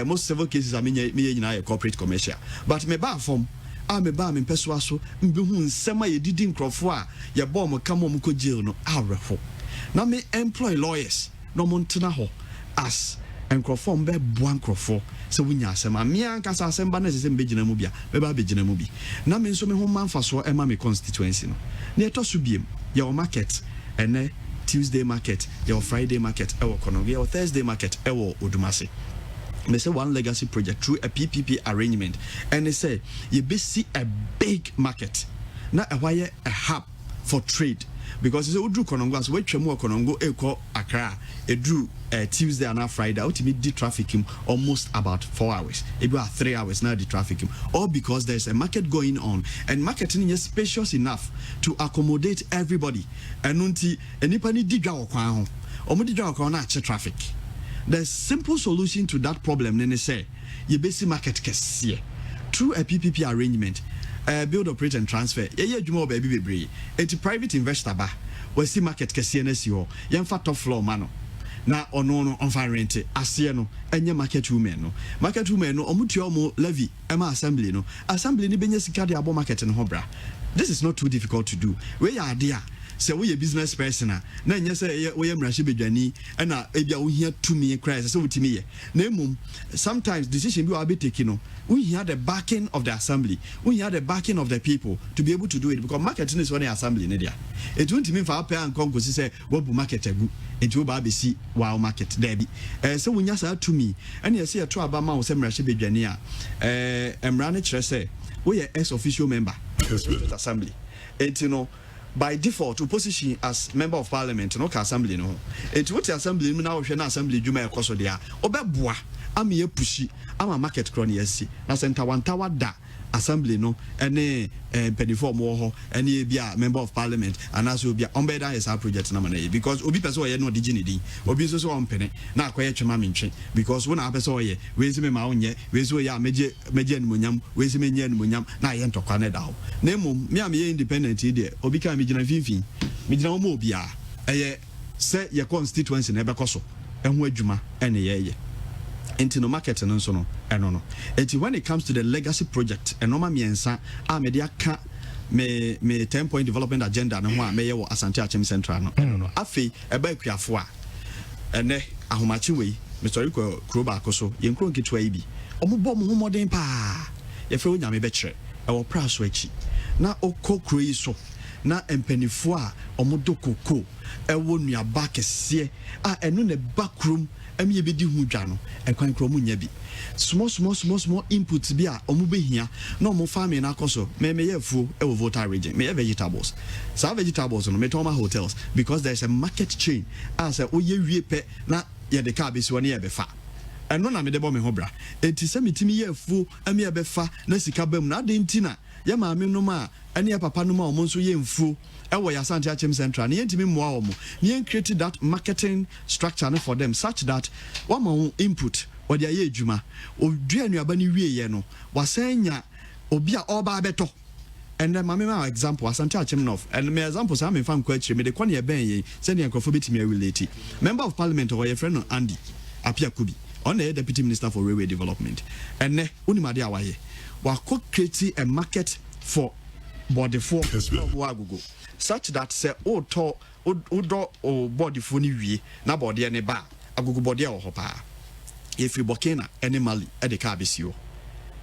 most civil cases are me corporate commercial. But me bar from I me bar me persuaso, mbehu sema ye didi nkrofo ye bomb come on ko jail no awrefo. Na me employ lawyers no montena ho as nkrofo mbe boa nkrofo se wunya asema me ankasa asemba na se mbegina mu bia be ba begina mu bi. Na me nso me ho manfa so ema me constituency no. Na eto so biem your market ene Tuesday market, your Friday market, our Konongo, your Thursday market, our Odumase. They say one legacy project through a PPP arrangement, and they say you see a big market, not a wire a hub for trade. Because it's a Udru Konongo, so we tremor Konongo, Eko Accra, a drew Tuesday and Friday, ultimately the traffic him almost about 4 hours. It was 3 hours now the traffic him. All because there's a market going on, and marketing is spacious enough to accommodate everybody. And unti anybody diga okwan or diga okwan na traffic. The simple solution to that problem, then they say, you basic market kesiye through a PPP arrangement. Build, operate, and transfer. Yeah, you more baby. It's a private investor ba. We see market kesiye na si ho. Yemfa top floor mano. Na ono on fine rent asiye no enye market women no. Market women no omutu omo levy ema assembly no. Assembly ni benye sika de abo market no ho bra. This is not too difficult to do. We are there. Say we a business person na enye say we mrahye bedwani na ebia wo hia tumi cry say wutimi ye na emum sometimes decision bi we be taking no we hear the backing of the assembly, we hear the backing of the people to be able to do it, because marketing is one assembly in there. It won't mean for our parent Congo say what market a good it will be see wow market there be so when you say to me and you say a try about my say mrahye bedwani emrane kire say we are ex official member assembly and you know by default opposition as member of parliament no ka assembly no it what assembly no na wo hwe na assembly dwuma e koso dia obeboa am ye pushi ama market crony yesi na center one tower da assembly no ene penifo mo ho ene bia member of parliament anaso obi ombeda is our project na mana because obi person ye no digini din obi so so ompene na akoye twema mentwe because wona apese oye we si me ma onye we si oya meje animonyam we si me nya animonyam na ye ntokwa ne da ho na mum me am ye independent ide obi ka me gina finfin me gina mo obi a eye se ye constituency na ebekoso eho adwuma ene ye into no market and so no no. When it comes to the legacy project, and no miensa media ka me 10-point development agenda no ho me ye wo Asante Achem Central no afi eba kuafo a ene ahomachi wei me sorry ko kroba akoso ye nkro nketwa yi bi omobo mo homoden pa ye fe onyame be kire e wo praso achi na okokro yi so na empanifo a omodo koko e wo nuaba kese a eno ne backroom emi ebedi hu dwa no ekwan kro mu nya bi small inputs bi a omu behia na omu farming na akoso me yefu e wo voter region me vegetables so vegetables no me toma hotels because there's a market chain as oye wie pe na ye de ka be so na ye be fa eno na me de bo me ho bra enti se metimi yefu emi ye be fa na sika bam na de ntina ye ma me no ma ene ya papa no ma omo nso ye mfu ewo ya Asante Achem Central na yentimi moa omo na create that marketing structure for them such that one more input or their ye adwuma odua nuaba ni wie ye no wasanya obi a oba beto and then my example Asante Achem North and my example say me fan kwachire me de kwone ye ben ye say ne nkofo betimi relate member of parliament or your friend no Andy Apia Kubi on the deputy minister for railway development and ne unimade awaye wa create a market for body for Wagugo such that say o to o body for ni wie na body ne ba agugu body o ho pa if you bokena animal e de ka besio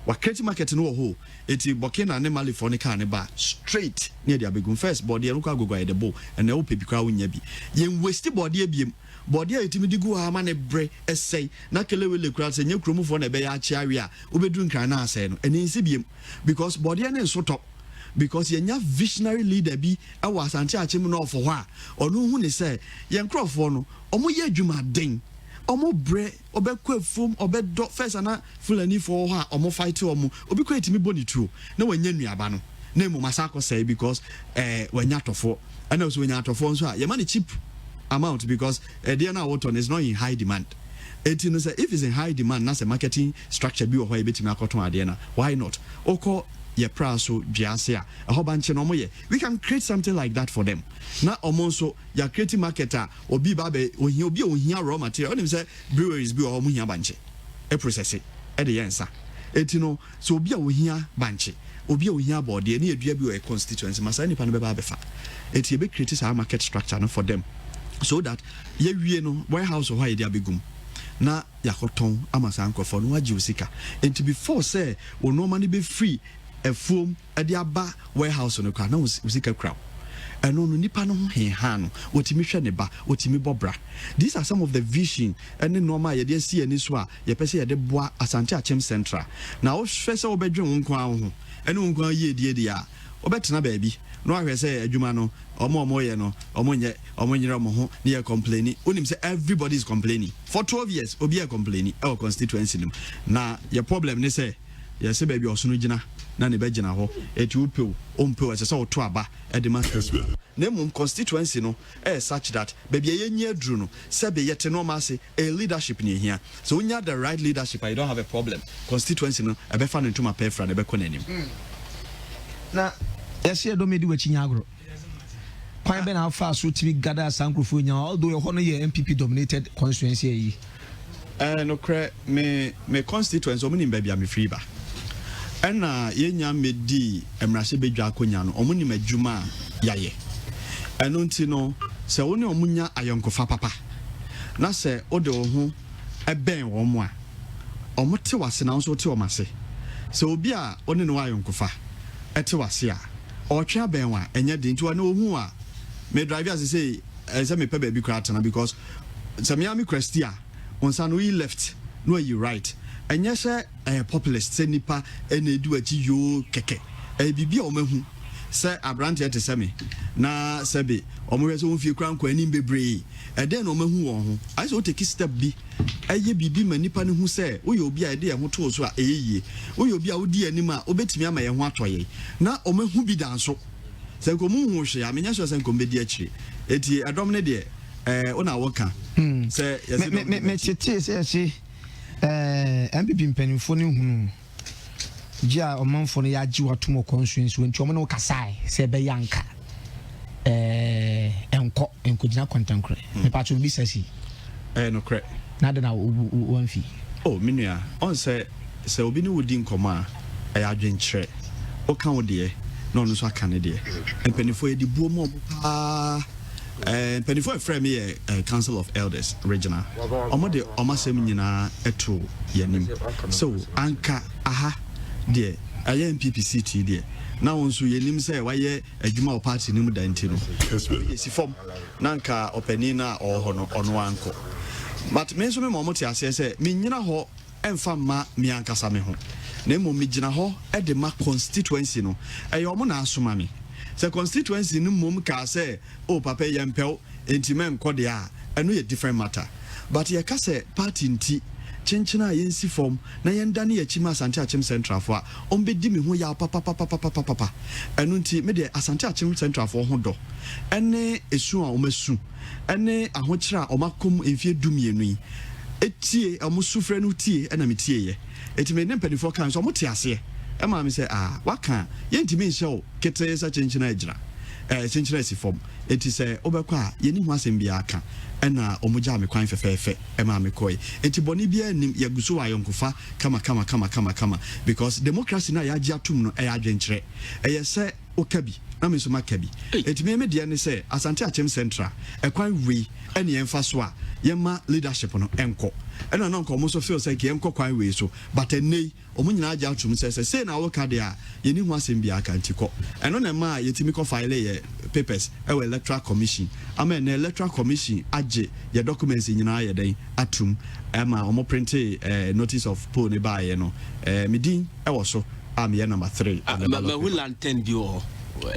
wa create market no ho eti bokena animal for ne ka ne ba straight near the abegun first body no ka agugu e de bo and e o pe bi kwa wonya bi yen waste body abiem body a etimi digu ha ma ne bre essay na kelewele kura se nya kromu for na be ya achi awe a obedu nkran na asay no eni nsi biem because body ne so top because yenya visionary leader bi awa Asante Achem no for ho a onu hu ne say yen crofo no omo ye adwuma den omo bre obekwa fom obedo first ana fulani for ha omo fight omo obi kwa etimi boni tuo na wanya nuaba no na mu masako say because wanya tofo and also wanya tofo nso a yema ne cheap amount because there na water is not in high demand. It you know say if it's in high demand na say marketing structure bi o ho ebetimi akoton ade na why not oko ye pra so duase a ho banche no mo ye we can create something like that for them na omo so ya create marketer obi ba be ohia raw material onim say breweries bi o mo hia banche e process e de yensa eti no so obi a ohia banche obi a ohia board e na edua bi o e constituency masa nipa no be ba befa eti e be create sa market structure no for them so that ye wie no warehouse ho ye dia begum na yakoton amasa nkofo no waji osika enti before say wo normally be free a foam at the aba warehouse on the car, no usika crowd. And no nipa no he han, otimi hwe ne ba, otimi bobra. These are some of the vision and then normal ye see any swa, ye pese ye de boa Asante Achem Central. Now first obedwen wo nkwa ho, ene wo nkwa ye die dia. Obetena baabi. No ahwe say adwuma no, omo ye no, omo nyira mo ho, ne ye complaining. Onim say everybody is complaining. For 12 years, obi e complaining our constituency nim. Na your problem ne say, ye say baby osunu gina. Na ne begina ho eti upeu ompeu ese so to aba e de master na mum constituency no such that baby yenye adru no se be yete no ma se a leadership ne hia so unya the right leadership I don't have a problem constituency no e be fa no ntuma pefra ne be konanim na yesi edomedi wachinya agro kwan be na fa so timi gada sankrofo nya although your hono ye MPP dominated constituency yi no cre me constituency o mini baby am free ba ena yenya medi emrase bedwa akonya no omuni madwuma yaye eno nti no se woni omunya ayonkofa papa na se ode wo ho eben wo mo a omote wase na nso te omase se obi a one no ayonkofa ete wase a otwe ben wa enye de nti wa na ohu a me drive as say se me pe ba bi kwata because se me am Christia onsa no he left no you right enye se populist se nipa enedu achi yo keke bibia o mahu se abrante ete se me na se be o mo so mfie kran kwa anim bebre den no mahu won ho ai so take step bi eye bibi ma nipa ne hu se wo ye obi a de ye ho to so a eyeye wo ye obi a wo di anim a obetimi ama ye ho atoye na o mahu bi danso se ko mu hu hwe amenya so se ko mbedi akire eti adom ne de ona woka se yesi me chete se MPP mpanimfo ne hunu gia omanfo no ya gi watomo constituency wonti omo no kasai se be yanka enko gina contankre me pa to bi sesi no cre na de na wonfi minua on se obi ne wodi nkoma ya adwenkyere o kan wo de no no so aka ne de mpanimfo edi buo mo pa penifo frame me Council of Elders regional omode omasem nyina eto yanim so anka aha de aye MPPCT de na wonso yanim say waye adwuma o party nim danti no si form nanka opani na oho no ono anko but me so me momote ase say me nyina ho emfa ma me ankasa me ho na mo me gina ho e de ma constituency no omo na asoma me se constituency no mum ka say oh papa yempel entimen kode a eno ye different matter but ye ka say party nti chenchena yensi form na yenda ne yachima Asante Achem Central for ombedi me ho ya papa eno nti me de Asante Achem Central for ho do ene esu a omasu ene ahokyera omakom emfie dumienu yi etie omosufre no tie na metie ye etime ne mpedifo kan so mote ase ema me say waka yentimi nhyɛ kete sa chenchena agira chenchena si form eti say obekwa yeni ho asem bia aka ena omugya me kwan fefefe ema me koi eti boni bia nim yaguso ayonkofa kama because democracy na ya gia tum no e adwenkyere eye se okabi na me so makabi eti me de ne say Asante Achem Central ekwan we ene yemfa so a yema leadership no enko ena no nko mo so feel say ke enko kwan we so but enei omo nyina agya tum say na wo ka de a yeni ho asem bia aka ntiko eno na ma yetimi ko file ye papers e we electoral commission ama na electoral commission age ye documents nyina ye den atum ama omo print notice of poll ne ba ye no medin e wo so am ye number 3 ma wulan 10 bi o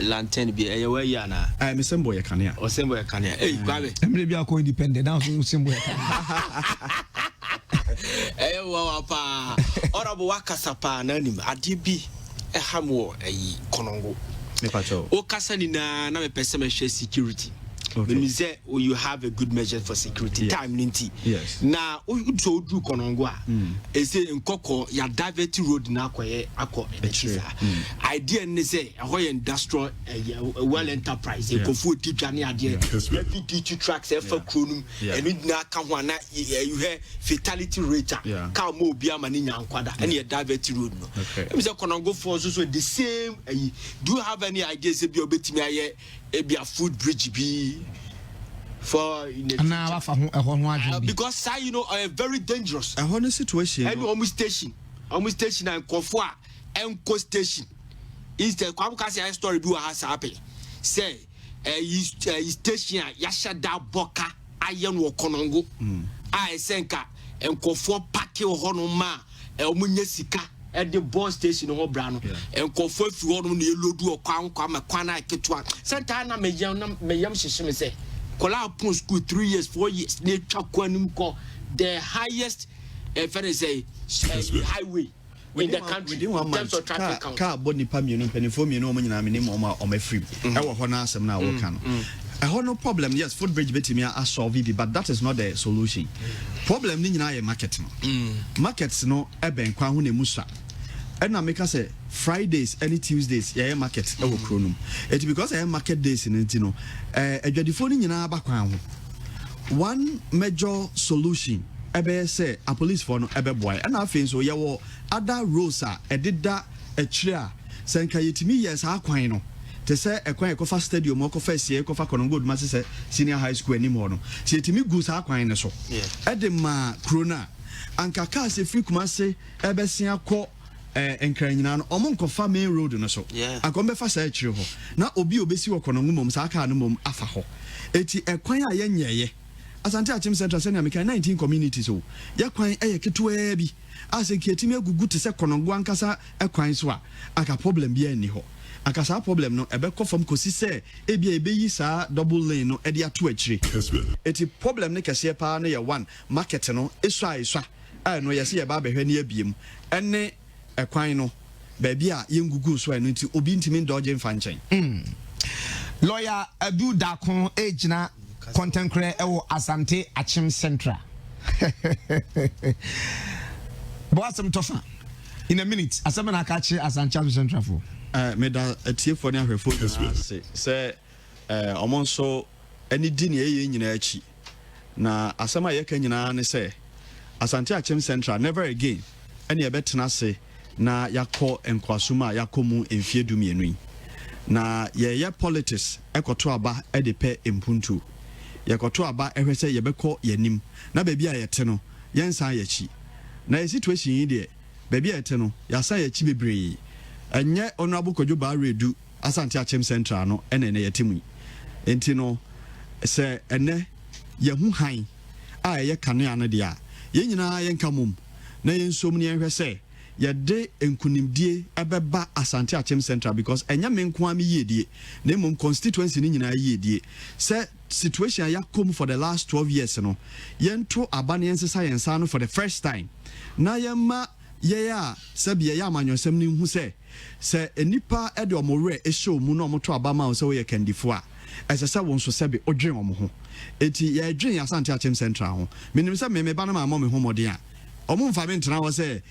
lantern bi e wa ya na me sembo ye kanea o sembo ye kanea kwabe emre bi akọ independent now so sembo ye wa pa orabo wakasa pa na nim ade bi hamo konongo me pacho o kasa ni na me pese me hwe security. Okay. When you say you have a good measure for security, time ninti. Yes. Now, so do konongwa. Say nkoko ya divert road na akoye akọ edechisa. Idea ne say ahoye industrial well enterprise. Ekofo titwa ne ade. Every teach tracks efa kronum. And na ka ho na you hear fatality rate. Ka mo obi ama ne nyankwada. And ya divert road no. We say konongo for so the same. Do you have any ideas be obetimi aye a food bridge be for because you know very dangerous a situation and almost station and Kofua and co station is the Kwamukasi story do has happened say station yasha da boka ayen wo konongo I senka and Kofua pake honoma omunye sika at the bus station or brano and Kofo if you want to load or kwana ketwa santana me yam shishim say kola upon school 3 years 4 years ne chakwanum ko the highest say highway in the country in terms of traffic count car body pamienu penifo mienu omo nyina minim omo free e wo ho na asem na wo kan I have no problem. Yes, food bridge betimia a solve it, but that is not the solution. Problem ni nyina ye market no. Markets no eben kwa hu ne musa. And na make say Fridays any Tuesdays ye market e wo kronum. It because I market days in it no. Adwadifo ni nyina ba kwa hu. One major solution ebe say a police for no ebe boy. And afin so ye wo other roles a edida a tria. Senka yetimi yes ha kwan no. Te say ekwan ekofa stadium okofa sie ekofa konongo duma se senior high school anymore no se etimi gu sa kwan ne so edema krona anka ka se free kumase ebesia kɔ enkranyina no omo nkofa main road no so akombe fa sa akire ho na obi obesi wɔ konongo mom sa aka no mom afa ho eti ekwan a yɛnyɛye Asante Achim Central senior meka 19 communities o yakwan ketewa bi ase kietimi agugu te se konongo ankasa ekwan so a aka problem bi ani ho akasa problem no ebe kofam kosi se ebia ebeyi saa double lane no ede ato akire eti problem ne kese pa na ye one market no esua no yesi ye ba behwe ne abiem ene ekwan no ba bia ye ngugu so no nti obi ntimi ndoje mfa nchen lawyer Adu Dakon ejina content creator ewo Asante Achim Central boasem tofa in a minute asemana ka chi Asante Achim Central for meda atie for ne ahwefo say omonso ani di ne ye nyina achi na asema ye ka nyina ne say Asante Achim Central never again ani e betena se na yakọ enkwasuma yakomu emfie dumienu na ye politics ekoto aba e de pe empuntu yekoto aba ehwe se ye bekọ yanim na ba bia ye te no yensan yachi na situation yi de ba bia ye te no yasan yachi bebree enye honorable Kojo Baredu Asante Achim Central no ene yetimu enti no se ene yehu han a ye kanea no de a ye nyina ye nkamum na ye nsom ne ehwe se ye de enkunimdie ebeba Asante Achim Central because enya menko am yedie na mum constituency ni nyina yedie se situation ya come for the last 12 years no ye nto abane ensesa yensa no for the first time na ye ma ye ya sabia ya amanyosem ni hu se enipa e de omore e show mu no omoto abama o se wo ye kandifo a esesa won so sebe odwen omo ho eti ye dwen Asante Achim Central ho minim se me ba na ma mo me ho modern a omo mfa me ntena wo se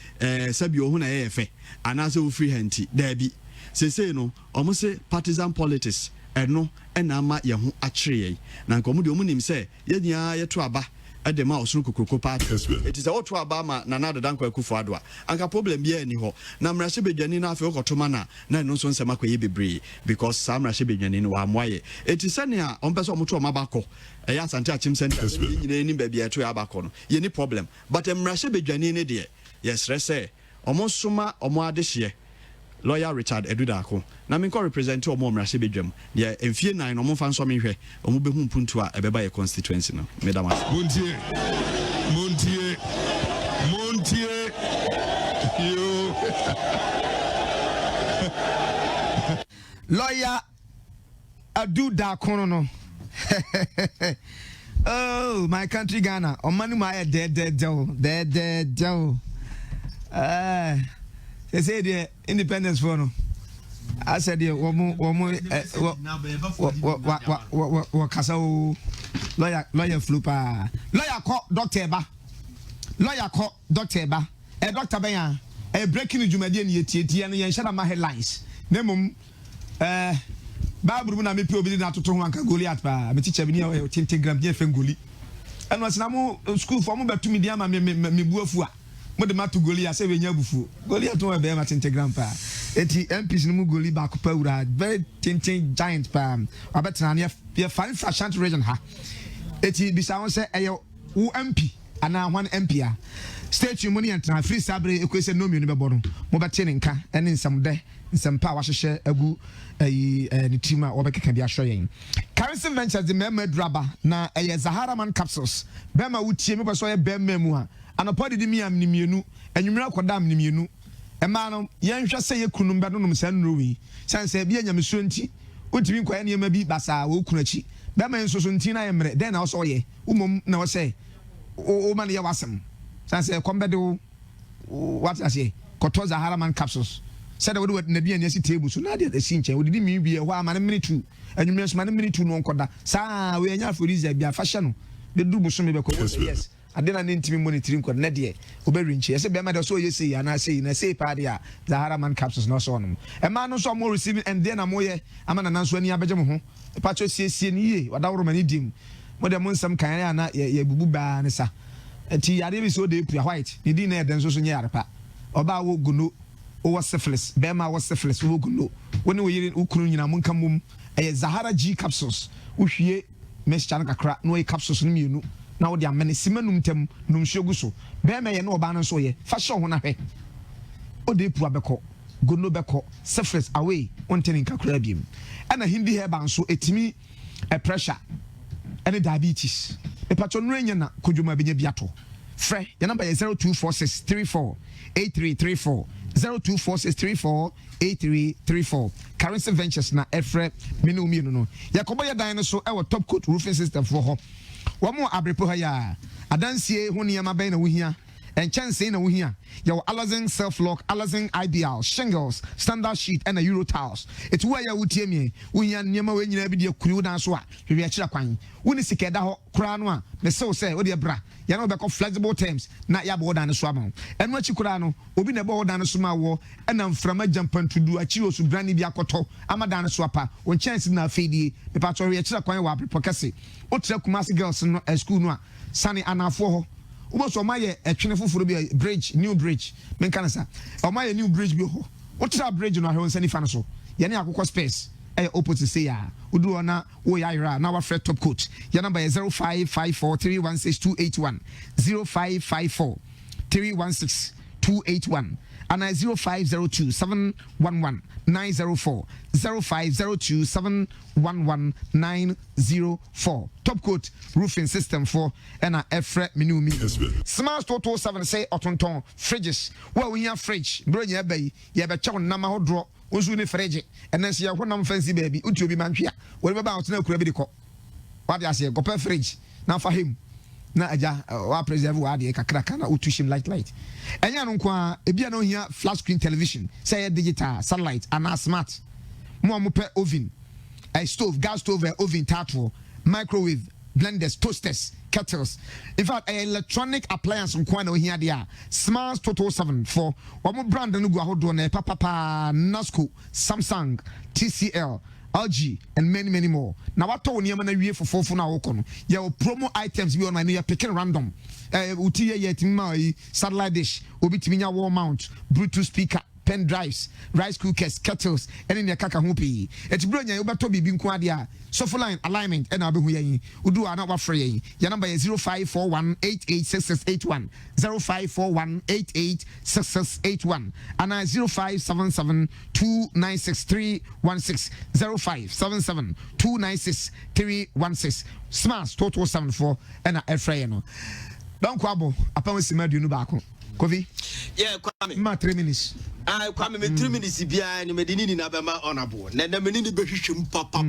sabia ohu na ye efe ana se wo free hanti da bi sese no omo se partisan politics eno ena ma ye ho akire ye na nkomo de omo nim se ye nya ye to aba edema osunu kokroko party it is a to aba ma na na dodan kwa kufu adwa anka problem bi ani ho na mrahye bedwani na afi okotoma na no so nsema kwa ye bebre because sam mrahye bedwani no wa moaye it is sane a ompese omoto o mabako eya Asante Achim Central nyina ni ba bia to abako no ye ni problem but mrahye bedwani ne de yes rese omo soma omo adehye lawyer Richard Adu Dakon na me ko represent omo mrahye bedwam ye emfie 9 omo fa nso me hwe omo behu mpuntu a ebeba ye constituency no madam Montier yo lawyer Adu Dakono no. Oh, my country Ghana. O manu my dead. They say the independence for no. I said the lawyer flupa. Lawyer call Dr. Eba. Lawyer call Dr. Eba. Dr. Baya. Breaking the Jumadian yeti and yen shut my headlines. Nemum Bible na me pio bi na toto ho anka Goliath pa me teacher bi ni o tintegram je fen goli eno asna mo school for mo betu mi dia ma me buafu a mo de ma to Goliath se we nya bufu Goliath to be ma tintegram pa eti MPs no mu goli ba ko pa wura very tinting giant pa abetra na ye fan fashion region ha eti bisa won se eyo wo MP ana one MP a state money and free sabre ekwese no mi no be bono mo bete ne nka ene nsam de nsam pa wa hwehwe agu ni team a obekeka bi ahwe yen Currency Ventures the Mehmed Raba na Zahara Man capsules bema wutie me so ye bema mu ha anopo de mi am ni mienu anwumra kodam ni mienu ema no yen hwe se ye kunum be no num san rowi sanse bi anyamesuo nti wotimi nkwa ne ma bi basa wo kunachi bema ensoso nti na ye mre den na wo so ye umom na wo se o man ye wasem sanse kombedo what I say koto Zahara Man capsules said I would na dia nesi table so na dia the sin chen we did me bi e ho amane minute 2 anwumre so mane minute 2 no nkoda saa we anya aforiza bia fashion no de du buso me be ko yes ade na ntimi monitoring nkoda na de oberi nche ese be ma de so yesi ya na sei na sei pa dia Zahara Man capsules no so no e ma no so mo receiving and then amoye amana nanso ani abeje mo ho e pa cho siesie ni ye wadawro mani dim mo de mo nsam kan ya na ye bubu ba ne sa enti yare bi so de pia white ni di na e den so nye yare pa oba wo guno o was syphilis bema was syphilis wo guno woni wo yire ukuru nyina mun kamum Zahara G capsules wo hwie mixture kakra no e capsules no mienu na wo de amene simanum tem num hwegu so bema ye no oba no so ye fa hye ho na hwe o de pu abeko guno beko syphilis away onteni kakra biem ana hindi herba nso etimi pressure and diabetes e patcho no enya na kodwuma benya biato frɛ your number is 0246348334 0246348334 Currency Ventures na efre menu no yakobo ya dan no so e top coat roofing system for ho wo mo abrepo ha ya adansie ho niam aben na wo hia and chance na wo hia your Alazin self lock Alazin IBL shingles standard sheet and a Euro tiles it wo ya wutie mi wo hia niam we nyina bi de akuru dan so a hwe akira kwan wo ni sikeda ho kura no a me se wo se wo de bra ya no be ko flexible terms na ya bo dan so ama enu achi kura no obi na bo dan so ma wo na mframa jampantudu achi osu brani bi akoto ama dan so apa wo chance na afedie me pa to hwe akira kwan wa aprepo kase o tra Kumasi girls no school no a sane anafo ho wo so maye etwene foforo bi bridge new bridge men kan sa o maye new bridge bi ho o tra bridge no ahwe nsani fa no so ye ne akokɔ space opposite say ya udu ona wo ya ira na wa fret top coat your number is 0554316281 0554316281 and 0502711904 0502711904 top coat roofing system for and a efre menu smart total 7 say otonton fridges well we have fridge bro ye be check na ma hodro onsu ne fridge and then see honam fancy baby uti obi mantwea we be ba otena kura bi de ko what ya say go per fridge na fa him na aja wa preserve wa de kakra kana utushim light enya no kwa ebia no hia flat screen television say digital satellite and smart mo pe oven a stove gas stove oven tato microwave blenders toasters kettles in fact a electronic appliance nkwa na ohia dia smart total 7 for omo brand no go ahodo na papa Nasco Samsung TCL LG and many more. Now what told you man a for na wokono. Your promo items be on my near picking random. Uti yet my satellite dish, obitiminya wall mount, Bluetooth speaker, pen drives, rice cookers, kettles, and in your kaka hupi. It's brilliant, you better be binquadia. Sofa line alignment and I'll be here. Udu are not free. Your number is 0541886681 0541886681 and 0577296316 0577296316 Smart total 74 and a Efrayano. Don't quabble upon Simadu Nubako. Kofi. Yeah, Kwame. Ma 3 minutes. Kwame, me 3 minutes behind me dinini na bema honorable. Na me nini be hwehwem papa.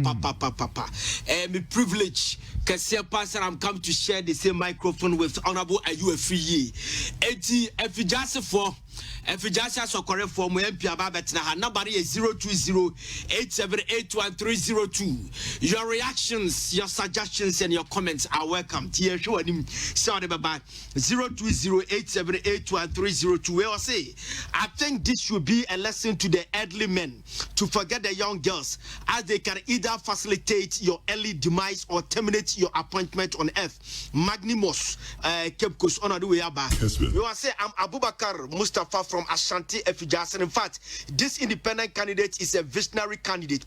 Me privilege Kasia Pastor, I'm come to share the same microphone with honorable Ayu Afriye. Eti efijase for efijase asokore for mo MP ababet na ha number is 02087811302. Your reactions, your suggestions and your comments are welcome. Tia show anim say baba 02087811302. Where I say I think this should be a lesson to the elderly men to forget the young girls, as they can either facilitate your early demise or terminate your appointment on earth. Magnimos Cape Coast on the way back. You are say I'm Abubakar Mustafa from Ashanti Efijasen. In fact, this independent candidate is a visionary candidate.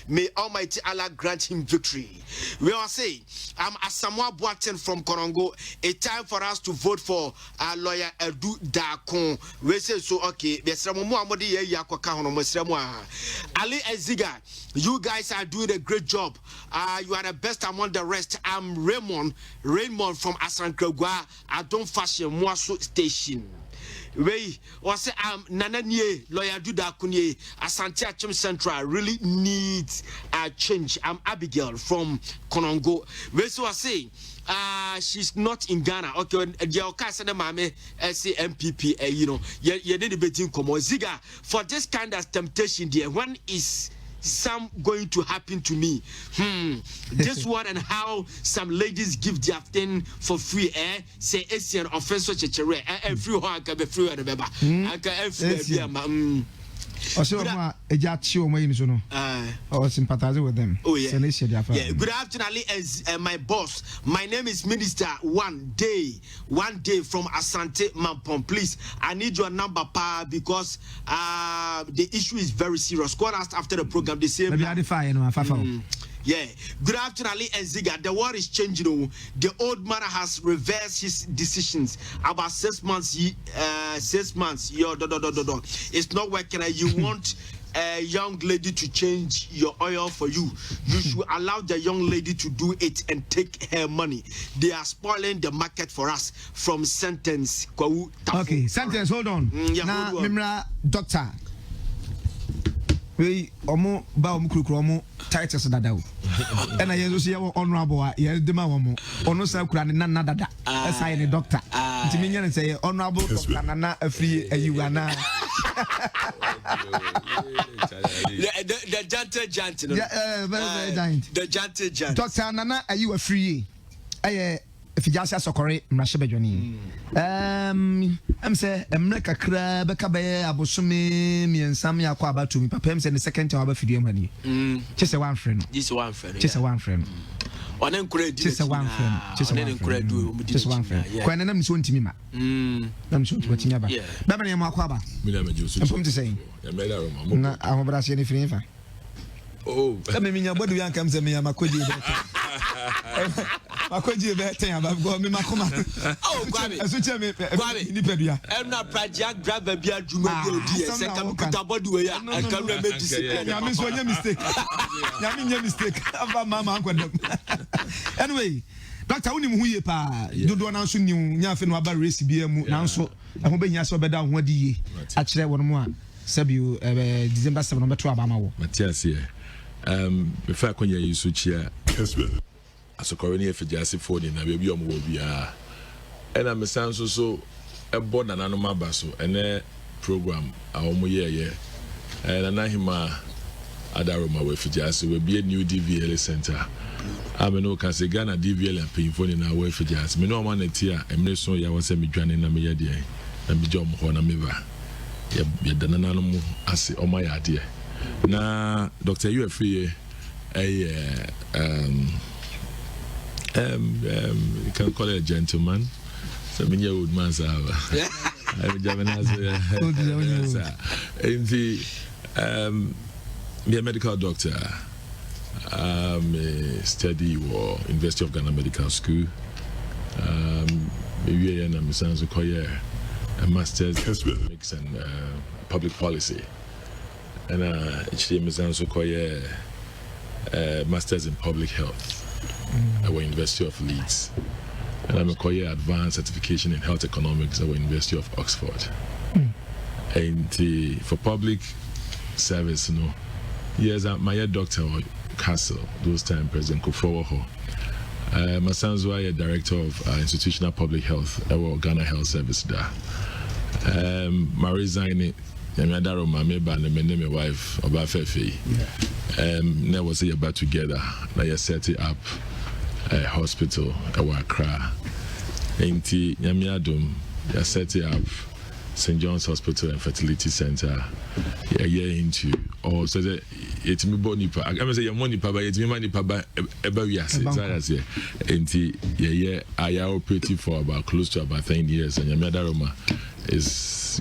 May Almighty Allah grant him victory. We are say I'm Asamoah Boateng from Korongo. A time for us to vote for lawyer Edu Dakon. We say so okay. Ali Eziga, you guys are doing a great job. You are the best among the rest. I'm Raymond from Asankragwa. I don't fashion Mwaso Station. We was Nananye lawyer Duda Kunye Asante Achim Central really needs a change. I'm Abigail from Konongo. We so I say she's not in Ghana. Okay, the Okasana Mame say MPP, you know, you didn't bet in Komo Ziga for this kind of temptation there. When is some going to happen to me? This one and how some ladies give their thing for free, say Asian offense such a free one can be free and remember. I can free. Also, a jatio may know. Or sympathizing with them. Oh, yeah. Yeah. Good afternoon, Ali, as my boss. My name is Minister One Day from Asante Mampong. Please, I need your number, pa, because the issue is very serious. Call us after the program. The same. Yeah. Good afternoon, Ali and Ziga. The war is changing. The old man has reversed his decisions about 6 months. 6 months. It's not working. You want a young lady to change your oil for you. You should allow the young lady to do it and take her money. They are spoiling the market for us. From Sentence. Okay, Sentence. Hold on. Now, Mimra Doctor. We omo ba omo krukru omo titles dada o e na yeso se honorable a ye de ma omo ono sa kura ne nana dada e sai ne doctor ntimi nya ne say honorable doctor nana afri ayiwa na the gentle giant no very giant the gentle giant doctor nana ayiwa free Fijasi Sokore Mrashebejoni. Say America Crab, Kabe, Abosumi, me and Sammy Aqua about to me. Papa, and the second time about Fidium money. Just a one friend. Just one friend. Just a one friend. One incredible. Just a one friend. Just a incredible. Just one friend. When I'm so intimate. I'm so what you never. Babani Makwaba. I'm from to say. I'm Brasian if you oh, I mean, your body comes to me. I'm a quiddy. I could you better about going to my command. Oh, I'm not project grab a beer to my second body. I can't remember to say, I miss one mistake. I mean, your mistake about Mamma. Anyway, Doctor Unim Huyepa, you don't announce you, Yafin Waba race beer, now so I hope you saw better one day. Actually, one more. Sabu, December 7 number 2 Abama. Matthias here. Before I can hear you switch here. As a coroner for Jassy Ford in a baby on Wobia. And I'm a sound so a born an animal basso and a program a homo year. And I him Adaroma with Jassy will be a new DVL center. I'm a no can say Ghana DVL and paying phone in our way for Jazz. Me no one at here, and me so ya was a me joining a me idea and be John Horna Miva. Ya done an animal as on my idea. Na Doctor, you are free. You can call it a gentleman. So many old man, sir. I'm a medical doctor. I'm a study or University of Ghana Medical School. Maybe I'm a master's in economics and public policy. And actually, I'm masters in public health at the University of Leeds. and I'm a career advanced certification in health economics at the University of Oxford. And for public service, yes, my doctor or Castle, those time President Kufuor. My son's a director of institutional public health at Ghana Health Service. My resigning. I'm my wife about Fefe. Now was about together. Now you set up a hospital at Accra. Ain't Yamiadum, you set up St. John's Hospital and Fertility Center. A year into or so that it's me bonipa. I'm gonna say your money papa, it's me money papa about yes. Yeah, I operating for about close to about 10 years and Yamiadaroma is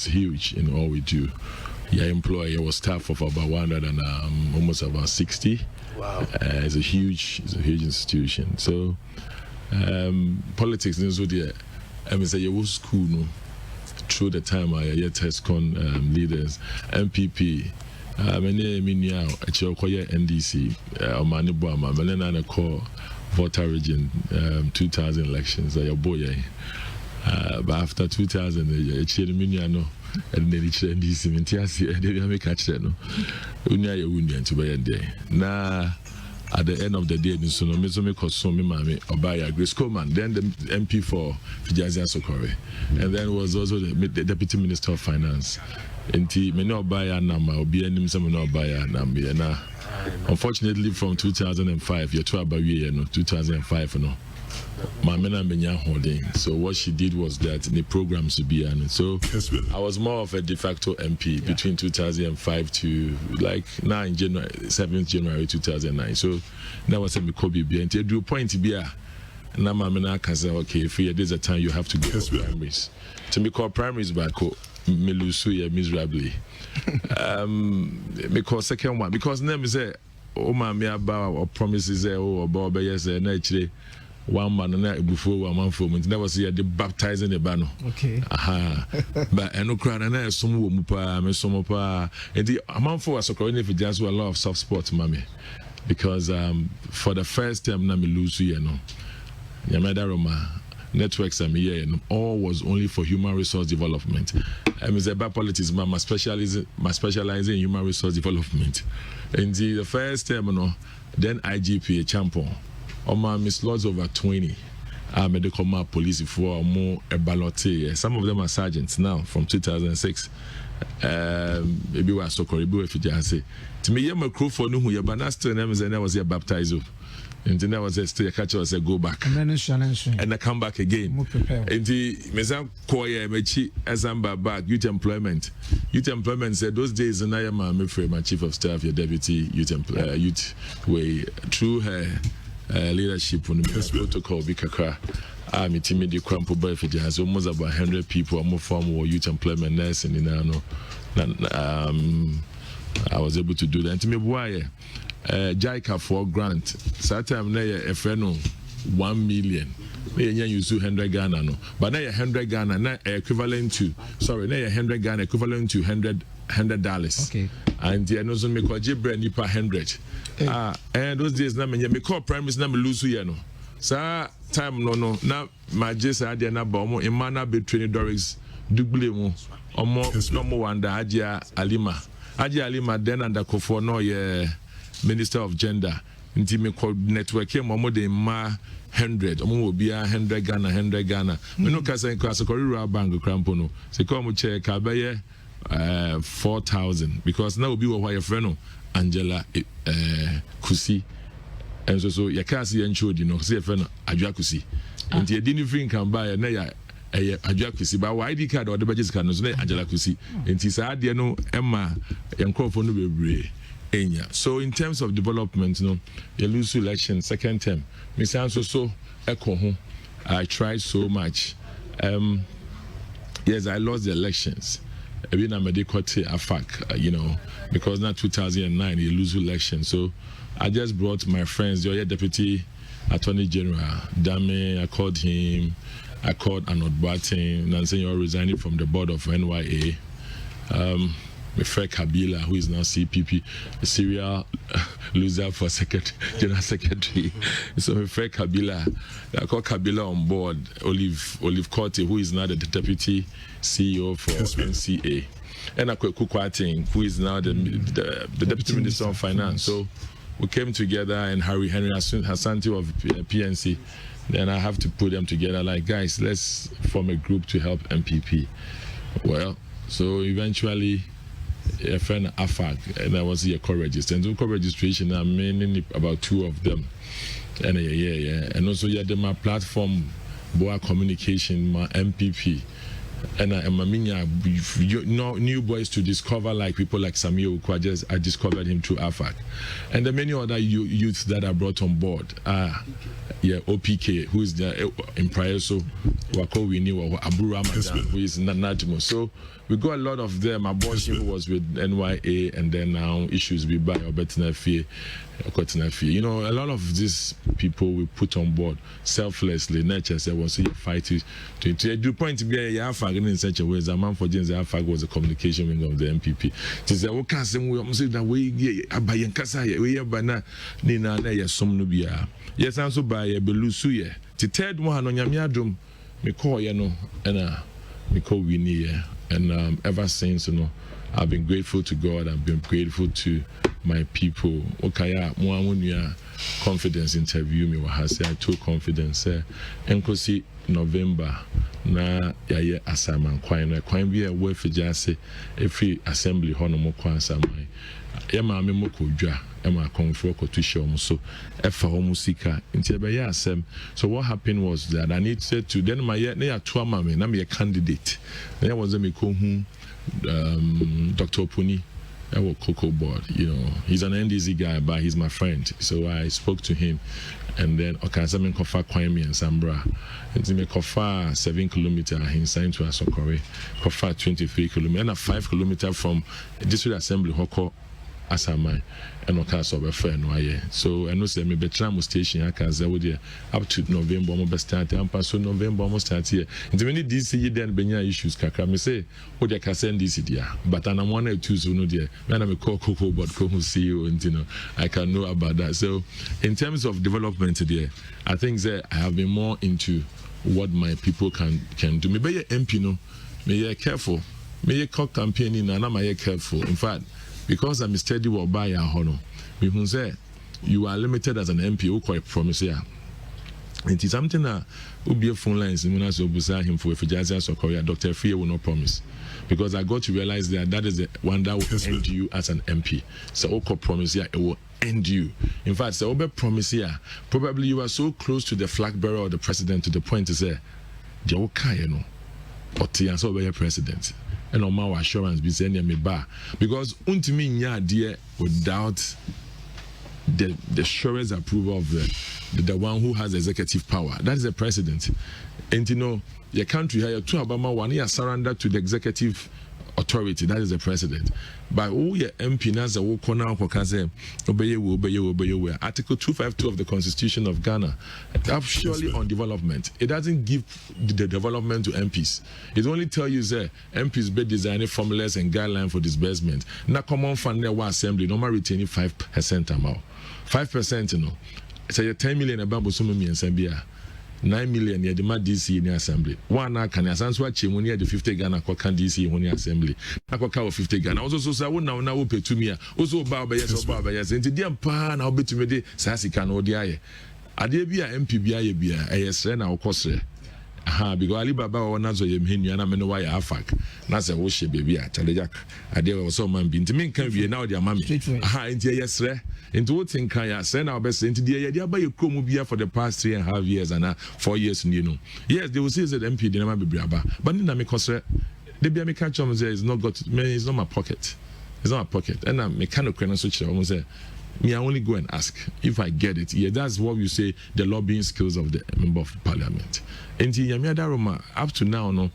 huge in all we do. Employee was staff of about 100 and almost about 60. Wow. It's a huge institution. So politics is so there. I say your school through the time I TESCON leaders, MPP, many now actually NDC, Omani Boama, Melena call voter region 2000 elections. Your boy. But after 2000, actually, Miniano and then it's NDC, Mintiasi, they make catch no. Unia Union to buy a day. Now, at the end of the day, so no me consume me or buy a Grace Coleman, then the MP for Fijazi Sokore, and then was also the Deputy Minister of Finance. And he may not buy a number or be any some not buy a number. Now, unfortunately, from 2005, you're 12 by year, 2005, no. So what she did was that in the programs to be on. So I was more of a de facto MP between 2005 to like 7th January 2009. So that was a Kobe B. And to do point to be a Namamina can say, okay, if there's a time you have to go to primaries. To me call primaries back Melusuya miserably. Me call second one because name is a me about or promises or about yes naturally. One man before 1 month for me. Never see the baptizing the banner. Okay. But I know crowd and I some mupa, me some mupa. And the amount for us, according to just a lot of soft sports, mommy. Because for the first time, na me lose you know. Yamada Roma networks I'm here and all was only for human resource development. I'm about politics, my specializing in human resource development. And the first time, you know, then IGP a champion. My Miss Lords over 20 medical police for more a ballote. Some of them are sergeants now from 2006. Maybe we are so corrible if you say to me, you're my crew for no who you're banasta names and I was here baptized. And then I was a stay catcher was a go back. And I come back again. And the Mesa Koya Mechi Azamba back, youth employment. Youth employment said those days and I am my chief of staff, your deputy youth way through her leadership on the protocol Bikakra. I'm a timid crumple boy for has almost about 100 people more form or youth employment nursing in I was able to do that. And to me, why JICA for grant, Satam a friend 1 million. You 100 Ghana, no, but now 100 Ghana, now equivalent to sorry, now 100 Ghana equivalent to $100. Okay. And the another make a jibra nipa 100. And those days now me call primaries now me lose you know. So time no now my just idea na ba omo imana be training Doris duble mu omo no mo wanda Ajia Alima then under Kofo no ye Minister of Gender nti me call network him omo de ma 100 omo will be 100 Ghana me no ka say class ko rural bank crampo no say come check abaye 4,000 because now will be what your friend Angela Kusi and so you can't see and showed you know see a friend Ajua Kusi and you didn't think can buy a Ajua Kusi but ID card or the budget can no Angela Kusi and he said you know Emma and call for no be so in terms of development you know you lose election second term me sound so echo home I tried so much yes I lost the elections you know because now 2009 you lose election so I just brought my friends your Deputy Attorney General Dame I called him I called Arnold Barton and saying you're resigning from the board of NYA my friend Kabila who is now CPP a serial loser for general secretary. So my friend Kabila, I call Kabila on board, Olive Corte, who is now the deputy CEO for NCA. And Akweku Kwating, who is now the deputy minister of finance. So we came together, and Henry Hassanti of PNC. Then I have to put them together like, guys, let's form a group to help MPP. Well, so eventually, a friend AFAG, and I was here co-registered. And co-registration, I'm mainly about 2 of them. And and also my platform, Boa Communication, my MPP. And new boys to discover, like people like Samuel Kwajes. I discovered him through AFAC, and the many other youths that are brought on board. OPK, who is there in Praeso, Wako Winnie, or Abu Ramadan, who is Natimo. So we got a lot of them. Abortion, who was with NYA, and then now issues with Bay or Betinafi. You know, a lot of these people we put on board selflessly. Nature said, "Once you fight to do point to be a AFAG in such a way as a man for James AFAG was a communication wing of the MPP." To say, "Okay, we say that we buy and kasa we buy na nina na yesom no bia." Yes, I'm so buy a belusu ye. The third one on Yamiadum, me call no, and me call Winnie, and ever since, you know, I've been grateful to God. I've been grateful to my people. Okay, confidence interview me. I took confidence. Enkosi November na yaye assignment. Kwame be a word for just every assembly honomo kwansamai. Ema me mokodwa ema konfro kotushom so efa homusika nti be ya asem. So what happened was that I needed to then my na ya to ama me na me a candidate. There was a me ko hu Dr. Opuni our Cocoa board, you know, he's an NDZ guy, but he's my friend. So I spoke to him, and then Okasamen Kofa Kwame and Sambra, and to me Kofa 7 kilometers, he signed to Asokore, Kofa 23 kilometers, and 5 kilometers from District Assembly Hoko Asamai, and Okaso Befer no aye. So I know say me Betram station Akaza with there up to November almost start, and so November almost start here. And many DC then benya issues kakra me say what they can send this there, but I'm 1 or 2 so no there. When I'm a Cocoa board come CEO and you know I can know about that. So in terms of development there, I think that I have been more into what my people can do. Me be MP no, me careful, me campaigning and I'm careful. In fact, because I'm a steady work by a honor, we can say you are limited as an MP who quite promise here. It is something that will be a phone line similar to beside him for if Jazzas or Korea, Dr. Fear will not promise. Because I got to realize that is the one that will end you as an MP. So Oko promise here, it will end you. In fact, the Obe promise here, probably you are so close to the flag bearer or the president to the point to say, Joka, you know, or Tianso be president. And on my assurance be saying me bar because ultimately nya dear without the surest approval of the one who has executive power, that is the president. And you know the country here to Obama one year surrender to the executive authority, that is the president. But oh yeah, MP Naza will corner obey Article 252 of the Constitution of Ghana, surely on development. It doesn't give the development to MPs. It only tells you that MPs be designing formulas and guidelines for disbursement. Na common fund there was assembly, normal retaining 5% amount. 5%, you know. So 10 million about Busumi and Sambia. 9 million near the DC in the assembly. One I can answer what you near the 50 Ghana can DC in the assembly. I can 50 Ghana. Also, so I will now pay to me. Also, Baba, yes, or Baba, yes, and the dear pan, I'll be to me the Sassy can or the eye. I dare be a MPBI be a yes, and I'll cost her. Because Alibaba or Nazo Yemhin, and I know why I fuck. Nasa Woshi baby, I tell the Jack. I dare also man being to me can be now their mammy. Aha, into yes, sir. Into what thing can I send our best into the idea by your Kromubia for the past 3.5 years and 4 years, you know. Yes, they will say that MP didn't have a braba, but in the because the BMI catch on there is not got, man, it's not my pocket. It's not my pocket. And I'm mechanical switch almost there. Me, I only go and ask if I get it. Yeah, that's what you say the lobbying skills of the member of parliament. And Yamiadaroma, up to now, no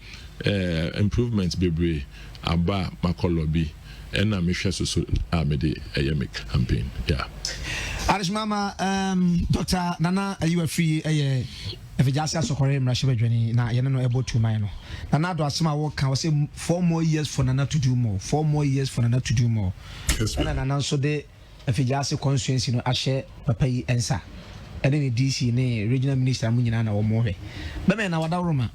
improvements, baby, Abba, Makol lobby, and I'm sure so Amede Ayamic campaign. Yeah. Alice Mama, Dr. Nana, you are free. If you just ask for him, Rasha Journey, now you're not able to mine. Nana do assume I work, I will say 4 more years for Nana to do more. 4 more years for Nana to do more. And then so they. afijase constituency no ahye papa yi ensa ene ne DC ne regional minister mu nyina na wo mo hwe be me na wadawroma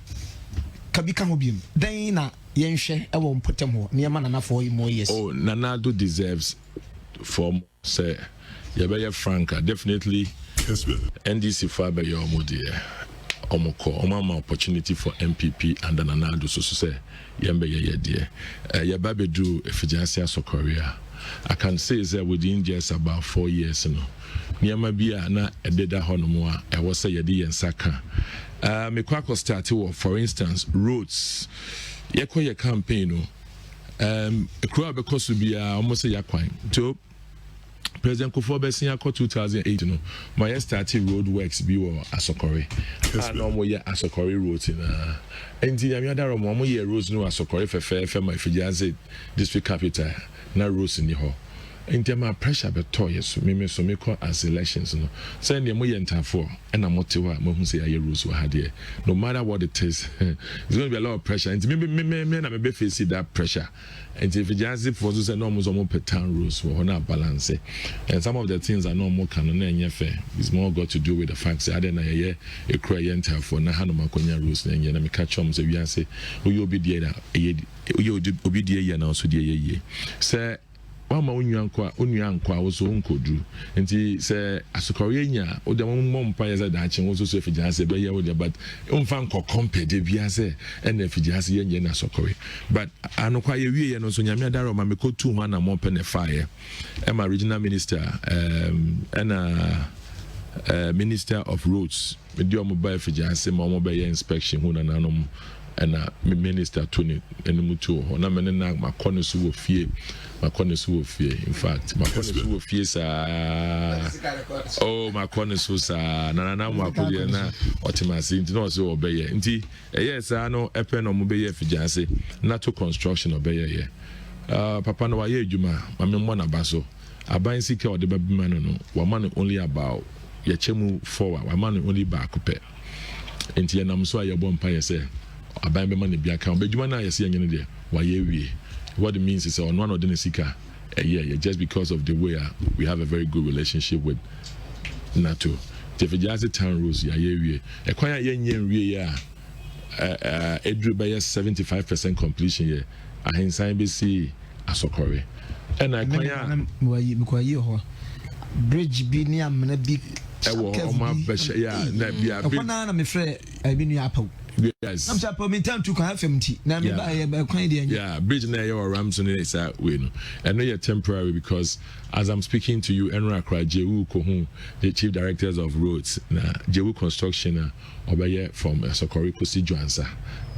kabika ho biem dan na yenhwe e wo mpotem ho ne ma nana for more years. Oh, Nana-Addo deserves for say yebeye franka definitely NDC for be your modie omoko omama opportunity for MPP and Nana-Addo so say yembe ye de yeba bedu efijase asokoria. I can say that within just about 4 years no niama bia na ededa honomo a was say yedi yensaka me kwako start for instance roads yekoye campaign no ekura because bia almost say yakwan to President Kufuor Besin akọ 2008 no my started road works bi wo Asokore no mo ye Asokore road na enti ya miadaro mo ye roads no Asokore fefe my Fijiaze district capital na roads ni ho enti ma pressure be to yeso me so me call as elections no say ne mo ye ntafo e na motewa mo hu say ya roads wa hade no matter what it is it's going to be a lot of pressure enti me na me be face that pressure. And if you just for those enormous per town rules for not balance, and some of the things are no more canon and fair. It's more got to do with the facts. I didn't a cry for Nahano Maconia rules and you catch on the say, you'll be dear, you'll be dear, and also dear ye. Sir, Wama unyankwa was unko do, and he say Asokorianya or the mom players at Dachin also say if you just say, but unfanko compare the Biase and if you just yen Asokori. But I know quite a way and also Yamia Daro Mamiko 2 1 and more pen fire. I'm a regional minister and minister of roads. With your mobile for just mobile inspection, who and and minister Tony and Mutu, or na menena my corner so fear, my corner so fear. In fact, my corner so fear, oh, my corner so Nana Makudiana, Otimasi, no so obey. Indeed, yes, I know a pen or mobile for Janse, not to construction obey. Papa no aye juma, Mamma Mona Basso, a buying secure the baby man, one money only about Yachemu forward, one money only back up. And I'm so your bonfire say. I buy my money be account, but you might not see any there. Why we? What it means is on one of the Nesika a year, just because of the way we have a very good relationship with NATO. If you just town rules, yeah, we a quiet yen it drew by 75% completion here. I inside BC Asokore. And I quite bridge be near Manabi. Yes. I'm sorry, time to have empty. Now, yeah, bridge na your Ramson is that way. I know you're temporary because as I'm speaking to you, Enra Kra Jewu Kohun, the chief directors of roads, na Jewu Construction, Obaye from Sokori Kosi Joansa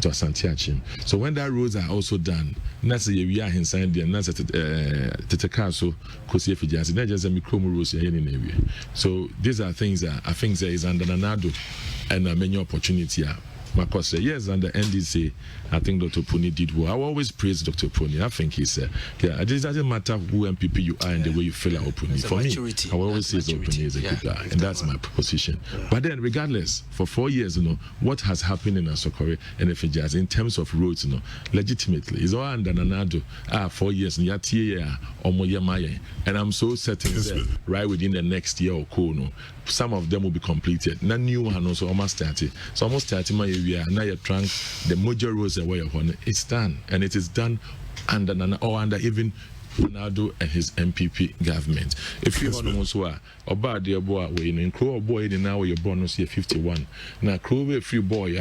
to Santiachim. So when that roads are also done, that's a we are inside the Nasa Tetekaso Kosi Fijansi, not just a micromo roads in any area. So these are things that I think there is under Nana-Addo and many opportunity. Because yes, under NDC, I think Dr. Puni did well. I always praise Dr. Puni. I think he's it doesn't matter who MPP you are and the way you feel our Puni. For me, I will always say Puni is a good guy, and that's my position. But then, regardless, for 4 years, what has happened in Asokore and Efijaz in terms of roads, legitimately, is all under Nana-Addo. 4 years, and I'm so certain that right within the next year or so, some of them will be completed. Now new one also almost started. So almost started my area. Now you trunk the major roads away upon it's done, and it is done under Nana or under even Nana-Addo and his MPP government. If you want to know about the boy, we in Crow boy in now your bonus here 51. Now Crow free boy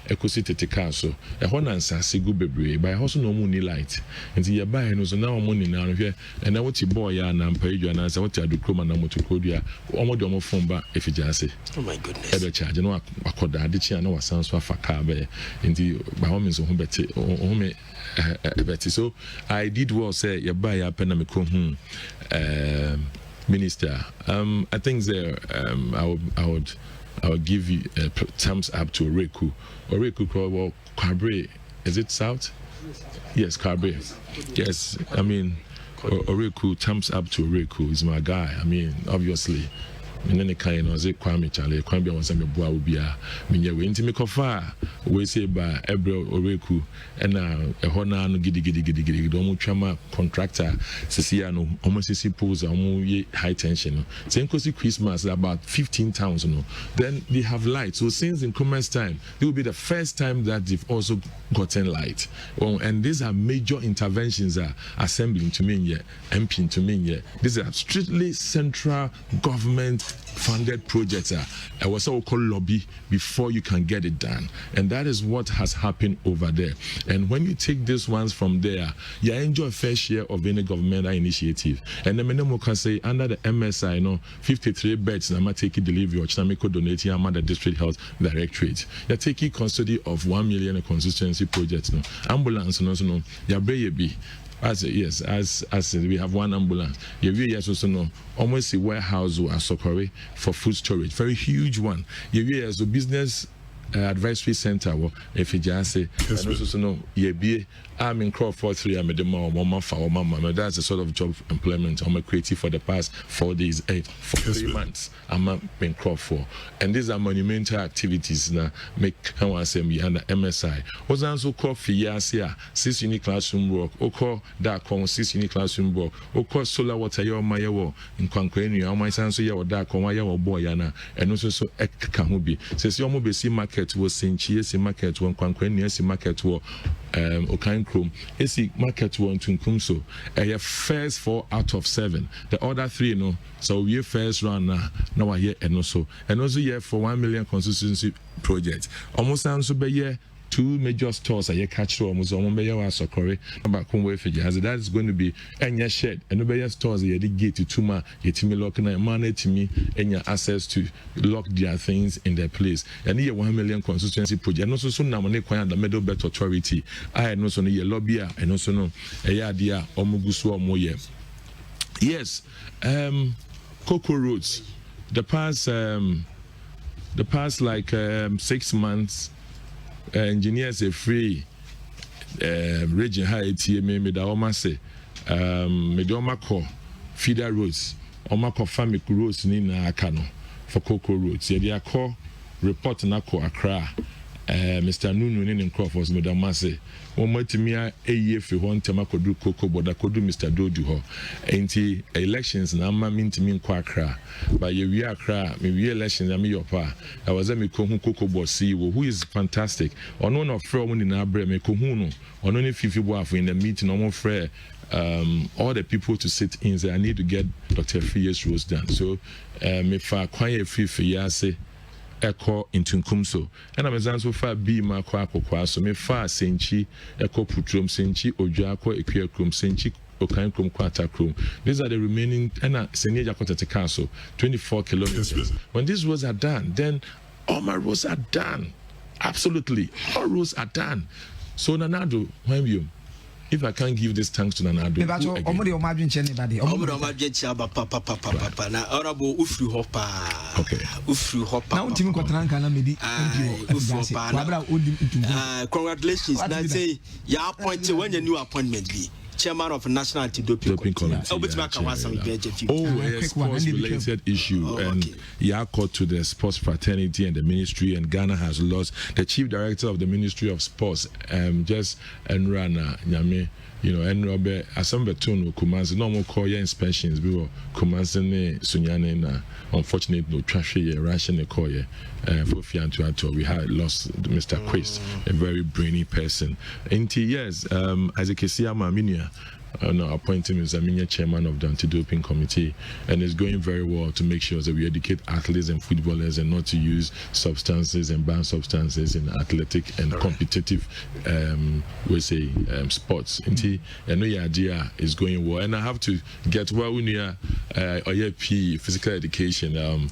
Ekosi Teteka so ehona nsase go bebre by also no money light nti ye buy no so na money na hwe and na what boy ya na mpa edwa na say what adukroma na motokodua omo de omo phone ba Efijase. Oh my goodness. Ebe charge no akoda adichi na wasan so afaka be nti by home so ho beti home beti. So I did well say ye buy ya pena me ko minister I think there I would give you thumbs up to Oreku. Oreku, Carbre, is it South? Yes, Carbre. Yes, I mean, Oreku, thumbs up to Oreku. He's my guy. I mean, obviously, me ne kai no ze Kwame Chale kwan bia wonsa me boa wo bia me nya we nti me kofa we say ba Ebre Oreku na eho na no gidi do mo twama contractor sesia no omo sisi pose omo ye high tension no say nkosi Christmas about 15 towns no then they have light. So since in Nkrumah's time it will be the first time that they've also gotten light. And these are major interventions assembling to mean yet MP to mean yet these are strictly central government funded projects. I was so called lobby before you can get it done, and that is what has happened over there. And when you take these ones from there, you enjoy a fair share of any governmental initiative. And the minimum can say under the MSI, 53 beds. I'm taking delivery or Chinamiko donating. I'm the district health directorate. You're taking custody of 1 million consistency projects. No ambulance, no, you're baby. As we have one ambulance, yes also no almost a warehouse or a Sokore for food storage, very huge one. As a business advisory center, if you just say, and also no, I'm in Crawford 3. I'm the mama for mama. That's the sort of job employment I'm creative for the past 4 days, for 3 months. I'm in Crawford, and these are monumental activities. Now make assembly under MSI. Was also called FIASIA 6 unit classroom work. Oko that 6 unit classroom work. Oko solar water your mayawo in Kwankweni. My son so ya that Kwaya boy yana, and also so Kamubi. Says your mobile market was Sinchi market one Kwankweni market war. Okain Chrome, AC market one to Kumso. First 4 out of 7. The other 3, so we first run now I hear and also for 1 million consistency projects. Almost sounds to be 2 major stores I catch almost Sokore about Conway Fiji. That is going to be any shed and no stores they get to Tuma, Yetimi lock and money to me and your access to lock their things in their place. And here 1 million consistency project. And also soon now when they the Middle Belt Authority. I know so no lobby and also no a idea Omugusu Moye. Yes, Cocoa Roads. The past like 6 months. Engineers are free region high TMA me da oma say me do oma call feeder roads oma call farm roads ni na aka no for Cocoa Roads ye dey call report na call Accra Mr. Nunu ni Nkrofos me da ma say o matimi a eye fi ho ntema kodu Cocoa boda kodu Mr. Dodu ho enti elections na ma mintimi nko Accra but ye wi Accra me wi elections am yopa I was me ko hu Cocoa boss CEO who is fantastic ono no frɛ mo ni na abre me ko hu no ono ni fifi bo afo in the meeting omo frɛ all the people to sit in say I need to get Dr. Fiyes Rose done so me fa kwan ye fifi ya say Echo into Nkumso and I'm so far be my quack so me far Senchi Echo Putrum Senchi Ojako Equia Krum Senchi Okain Krum Kwata Krum. These are the remaining and Senya Jakota Castle 24 kilometers. When these roads are done, then all my roads are done. Absolutely, all roads are done. So Nanado, when you if I can't give this thanks to Nanado, congratulations. Now say your appointment when your new appointment be chairman of National Anti-Doping Committee. A sports-related issue, and Yako to the sports fraternity and the ministry, and Ghana has lost the chief director of the Ministry of Sports, just Enrana Nyame. And Robert Asambetun Kumanzi no more call your inspections before Kumanzi ne Sunyane na unfortunately no trashy ration call for Fiantuato. We had lost Mr. Quist, a very brainy person. Yes, as a Kesiama Minia. Appointing him as a chairman of the Anti-Doping Committee, and it's going very well to make sure that we educate athletes and footballers and not to use substances and ban substances in athletic and competitive sports. I know your idea is going well, and I have to get well with your physical education and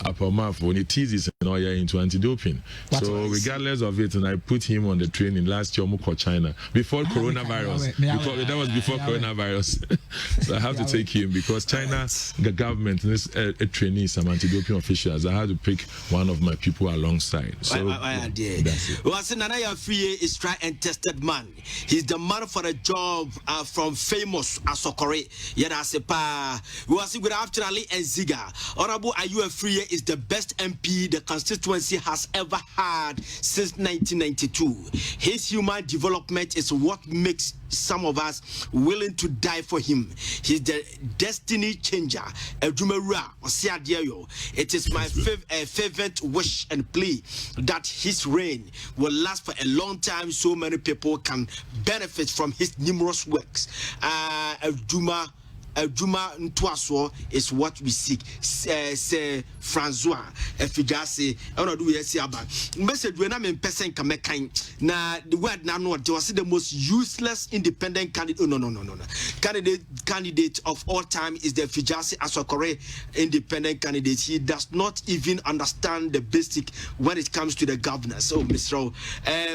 upper mouth when it teases into anti-doping. So regardless of it, and I put him on the training last year for China before coronavirus. Because that was before coronavirus. So I have to take him because China, the government, a trainee, some anti-doping officials. I had to pick one of my people alongside. So that's it. Well, Nanaya Free is tried and tested man. He's the man for a job from famous Asokore. Yadasepa. We was good after Ali and Ziga. Honorable Ayu Free is the best MP the constituency has ever had since 1992. His human development is what makes some of us willing to die for him. He's the destiny changer. It is my favorite wish and plea that his reign will last for a long time so many people can benefit from his numerous works. Juma Ntwaso is what we seek. Say Francois Efijase. I don't do yes about message when I'm in person can make kind. Na the word now no was the most useless independent candidate. No. Candidate of all time is the Efijase Asokore independent candidate. He does not even understand the basic when it comes to the governance. So Mr.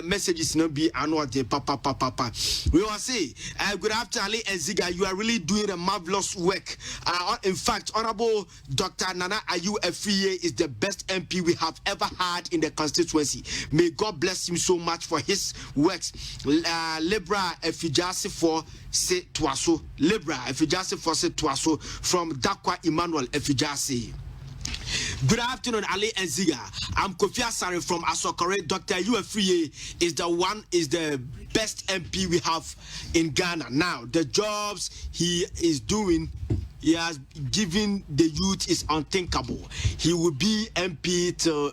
Messages no be annual de papa. We will say good afternoon Ali and Ziga. You are really doing a marvelous work. In fact, Honorable Dr. Nana Ayu Afriye is the best MP we have ever had in the constituency. May God bless him so much for his works. Libra Efijase for Se Twaso. Libra Efijase for Se Twaso from Dakwa Emmanuel Efijase. Good afternoon, Ali and Ziga. I'm Kofi Asare from Asokore. Dr. Uefriye is the best MP we have in Ghana. Now, the jobs he is doing, he has given the youth is unthinkable. He will be MP till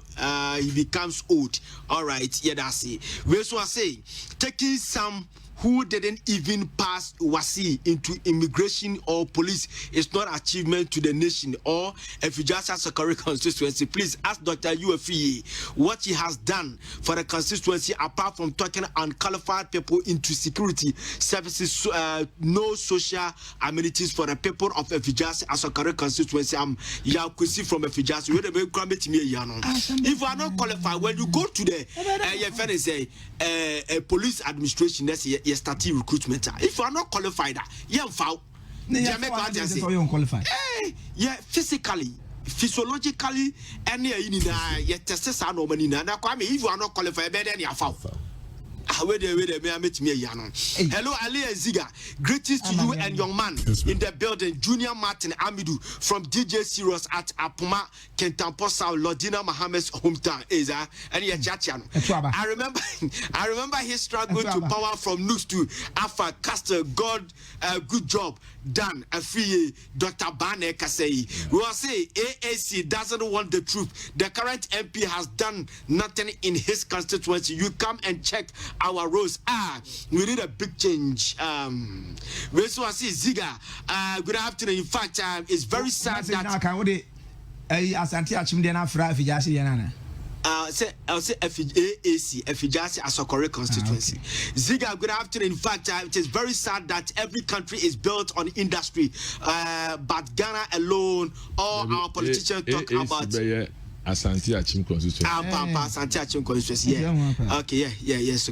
he becomes old. All right, yeah, that's it. We so I say, taking some who didn't even pass WASI into immigration or police is not achievement to the nation. Or if you just ask a correct constituency, please ask Dr. Uefriye what he has done for the constituency apart from talking unqualified people into security services, no social amenities for the people of Efijase as a correct constituency. I'm Yakusi from Efijase. If you are not qualified, when you go to the police administration, that's starting recruitment. If you are not qualified, you qualified. Yeah, physically, physiologically, and if you are not qualified, then you are foul. Hello, Ali and Ziga. Greetings to you and young man in the building. Junior Martin Amidou from DJ Sirius at Apuma, Kentampo South, Lodina Mohammed's hometown. I remember his struggle to power from Nooks to Alpha Castle. God, good job done. Free Dr. Bane Kasei. We will say AAC doesn't want the truth. The current MP has done nothing in his constituency. You come and check our roads. We need a big change. We so see Ziga. Good afternoon. In fact, it's very sad that Asante Achimdena Fra Fijasi Yanana. I'll say AAC, Efijase Asokore constituency. Ziga, good afternoon. In fact, it is very sad that every country is built on industry, but Ghana alone, all our politicians talk about. Asante Achim constituency. Asante Achim constituency. Yeah. Okay. Yes.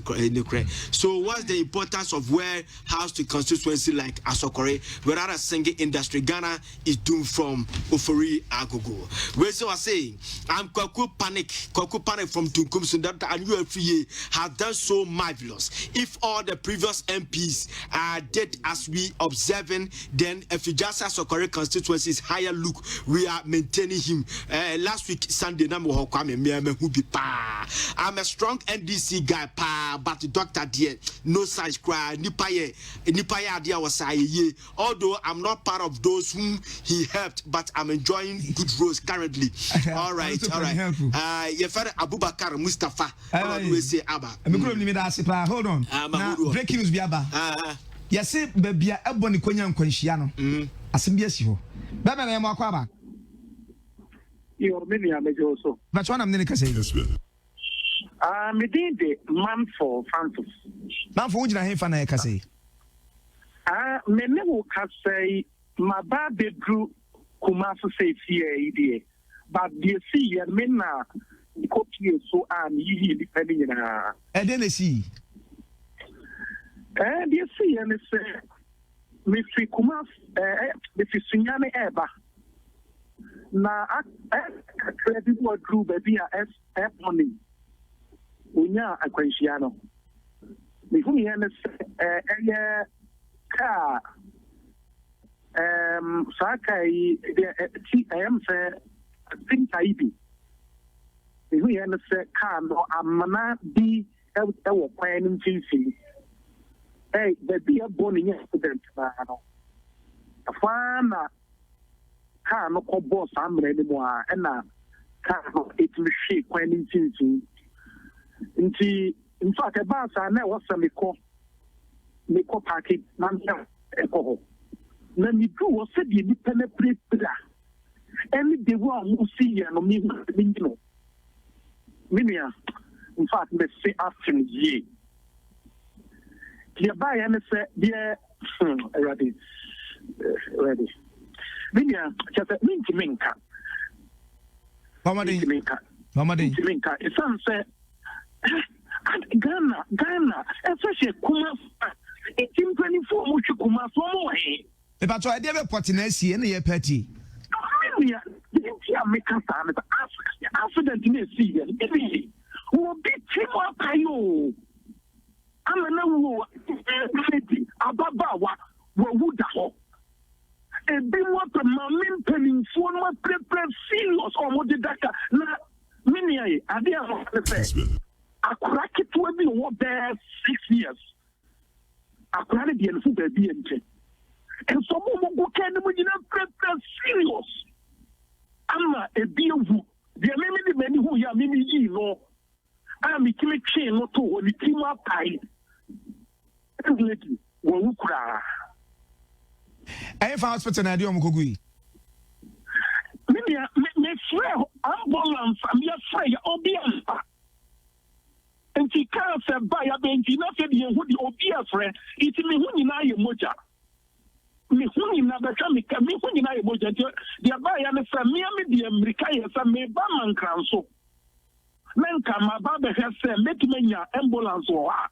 So, what's the importance of warehouse to constituency like Asokore? Without a single industry, Ghana is doomed from Ofori Agogo. We so I say, I'm Kwaku Panic from Tunkum Sundata and UFA have done so marvelous. If all the previous MPs did as we observing, then Efijase Asokore constituency is higher look. We are maintaining him. Last week. Sunday, I'm a strong NDC guy, but the doctor dear, no such cry. Nipaye idea was ye. Although I'm not part of those whom he helped, but I'm enjoying good roles currently. All right. Your father Abubakar Mustafa. We say Abba. Hold on. Breaking news, Biaba. Yes, baby, Ebony Konya Konshiano. Asimbiasi. Baba na Yamakaba. Your many are also. But one I'm going to say. Me did the man for Francis. Man for Ujina Hefana Casey. Me never can say my baby grew Kumasu say fear idea. But the see, and men copy so he depending na and then they see and you see and say me fi kuma me fi sunyane eba na credit what group baby as money unya akwanhia no me hu me say car sakai TM say think I be we have say car no amana bi e wo kwan ntinfin eh baby a born in accident na no afana car no ko boss amre ni mo a na car no it me she kwan ntinfin nti in fact e ba sa na wo me ko parking na me ko na mi do wo se di ni penetrate any the one who see ya no me no Minia, in fact, they say after ye. The buyer and say, yeah, ready. Minia, just a minka. Mama, it's some say, Ghana, especially Kuma, 1824, Muchukuma, for more. If I try to have a potinesi and a petty. Minia, make us accident in a sea. Who beat him up? I'm a no city. Ababawa, would ho. A big water, mammy penning for my prepare serious or what did that? Many idea of the face. I crack it to be what there 6 years. I crack it in food baby and some more can prepare serious. Ama ebi ewu de me many who ya me yi no am kimi chain no to oni timu apai lady wo wukura I fa hospital na de o mkogui me frɛ ambulance am ya frɛ obi ampa enti ka se ba ya benji na se de hu di obi afrɛ iti me hu nyina ye moja me huni na beka me huni na ebo jante dia ba ya ne fa me di America ya sa me ba man kranso men ka ma ba be hese metimenya ambulance wo ha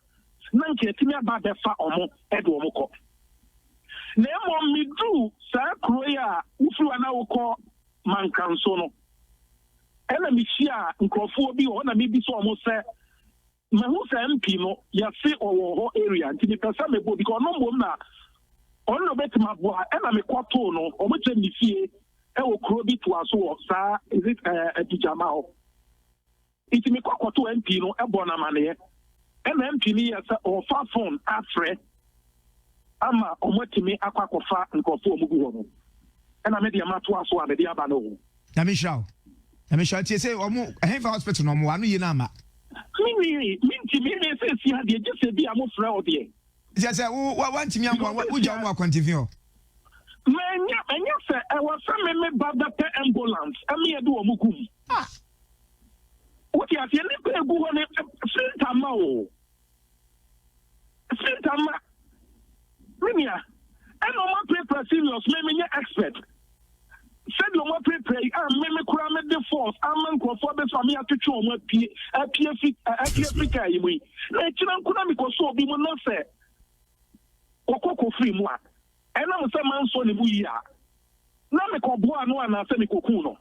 nan ke timi ba be fa omo e do omo ko na mo mi du sa kro ya ufu ana wo ko man kranso no ela mi hia nkrofo bi ho na me bi so omo se me hu sa MP no ya se owo ho area nti me pesa me bo because no mo na on no bet my boy and I'm a quarto no or which any fee I will crow it to us or sa is it a pijama it me quarto MP no a bonamane and MP or far phone afre ama or what me aquacofa and conform and I made the amateur so the abano. Let me shout you say I have hospital no one yinama. Me say see how they just say be a more fraud here. Just say, want me? Who you want continue? Man, say I was some me bad ambulance. I mean, I do a mukum. What you have to go on a Sintama. Minia, I know my paper serious, maybe expert. Said no more paper, maybe cram the force, I'm for the family to show my PFIC. We let you know, because so be will not say. Okoko free moi. And I'm some man so nebuya. Na me ko boa no ana se me koku no.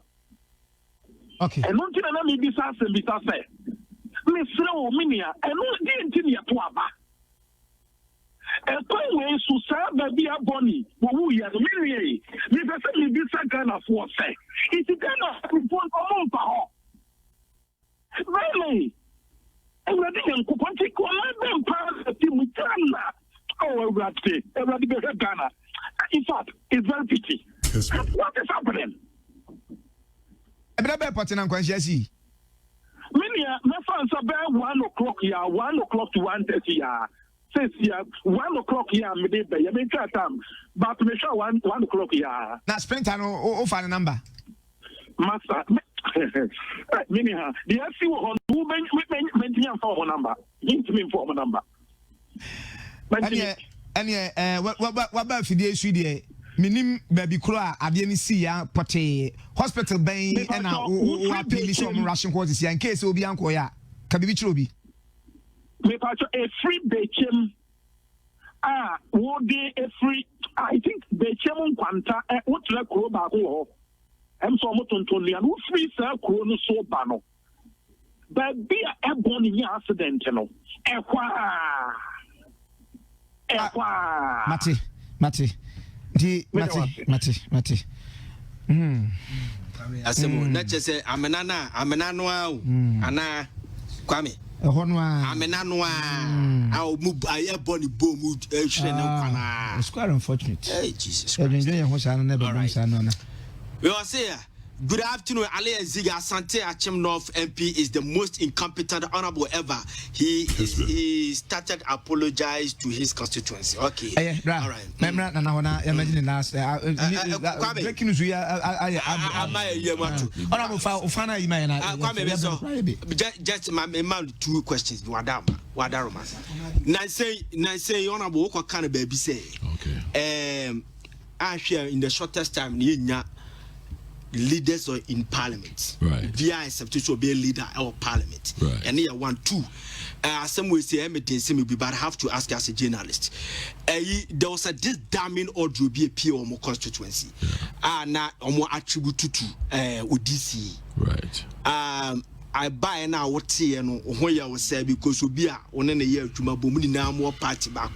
Okay. And non tina na me bisa se bisa se. Me sre o minia, and no di ntini ya to aba. E ko we su sa ba bia boni, wo wu ya no minia. Me pese me bisa Ghana for se. It Ghana for o pa ho. Really? And we dey ko ponti ko na dem pa ti mu tana. Oh, everybody be Ghana. In fact, it's very pity. Yes, what is happening? Everybody putting on conscious. Many fans about 1 o'clock here, 1 o'clock to 1:30 here. Says here 1 o'clock here, maybe I mean time, but me sure 1 o'clock here. Now springtime or find a number. Master, many the FC on who mention for number. Hint me for number. And what about the issue there? minim baby kura ade ni si ya pote hospital ben na o appeal so mo ration court si in case obi anko ya ka bibi chiro bi me pa a free bechem wo dey a free I think bechem kwanta wo tre kuro ba ko ho em so mo tonton ya no free sa kuro no so ba no ba bi a born in accident no Mate. Asemo na chese amena no ana kwame amena no mu aye boni bomu ehwe na kwana. It's quite unfortunate. Hey Jesus. We are saying good afternoon, Ali Ziga Asante Achim North MP is the most incompetent honorable ever. He started apologize to his constituency. Okay. All right. Imagine last breaking news just my 2 questions. Wadaroma. Now say honorable what kind of baby say. Okay. I share in the shortest time leaders or in parliament, right? Via accepted to be a leader of parliament, right? And here 1, 2. Some will say everything but I have to ask as a journalist. There was this damning audio be a PO more constituency. Now more attribute to UDC, right? I buy now what say no when you say because we be on a year to my boom now more party back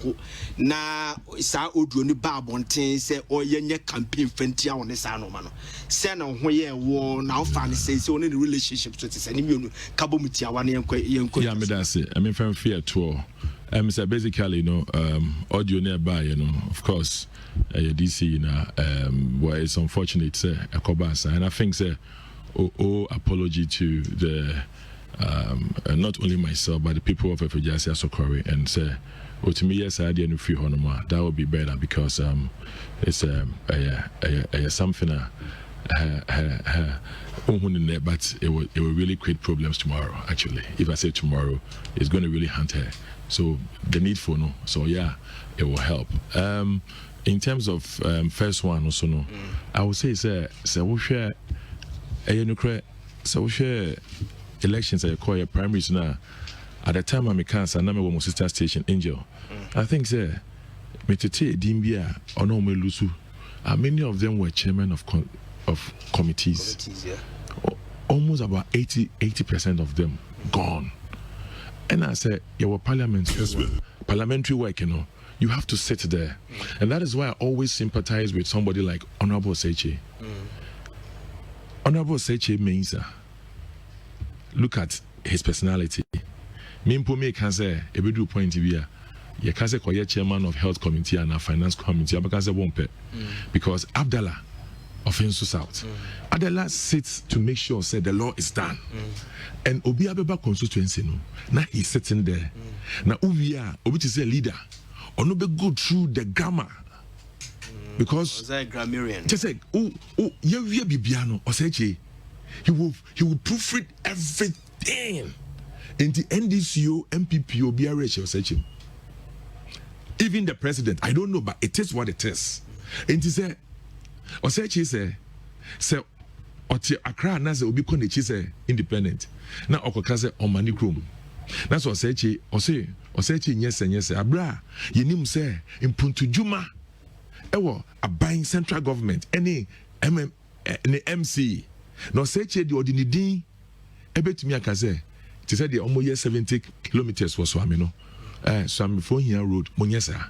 na sa audio ni babontin say or yenye campaign fentia on this man say na when you war now fan say only the relationship to this any kabomutia one yenko yeah me that say I mean from fear to so basically audio nearby of course DC well it's unfortunate say akobasa and I think say apology to the not only myself but the people of Efejasi Asokore and say to me yes I didn't free honoma that would be better because it's something but it will really create problems tomorrow. Actually, if I say tomorrow, it's going to really hunt her. So the need for so yeah, it will help. In terms of first one also I would say we share so we share elections I call your primaries now. At the time I'm cancer na me wo sister station Angel. I think me tete dimbia ono me lusu. Many of them were chairmen of committees. Yeah. Almost about 80% of them gone. And I said, your parliamentary work, you have to sit there. And that is why I always sympathize with somebody like Honorable Seche. Honorable Seche means look at his personality. Mimpo me can say a bit point to be you can say chairman of health committee and a finance committee because Abdallah of Insu South. Abdallah sits to make sure the law is done. And Obi Abeba constituency now he's sitting there. Now Ubia Obi is a leader. Ono be go through the grammar. Because grammarian. Just like you bibiano or say he will proofread everything in the NDCO, MPP, or BRH or such. Even the president, I don't know, but it is what it is. And he said, or say Oti Accra Nasa will be connected independent. Now Okakaze on Mani Chrome. That's what say yes and yes. Abra, you nim say in Puntu Juma. Ewo a buying central government any MC. No say the ordinary ebet me akaze. It said the almost 70 kilometers was swamino. So I'm before here road Monyesa.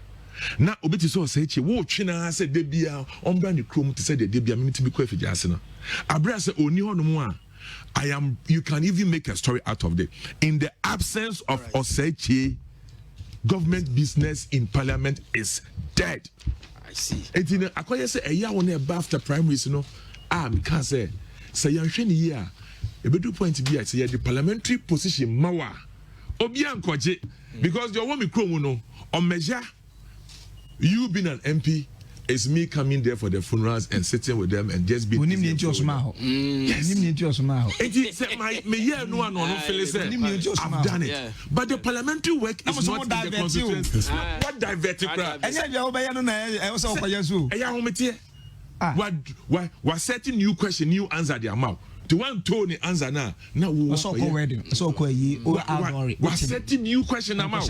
Now obeti so say wo twina say debia ombra ne krom to say the debia me to be kwa fijase no. Abra say oni hono a you can even make a story out of it. In the absence of Osechi, government business in parliament is dead. I see. And in akoye say a year one after primaries me can say yan hwe ne year e bedu point bi say the parliamentary position mawa obi ankoje because the one me krom no on measure you being an MP it's me coming there for the funerals and sitting with them and just being. Yes. I've done it. But the parliamentary work is not in the constituency. What diverting crap? What setting new question, new answer the amount. The one Tony answer now. What's setting new question amount?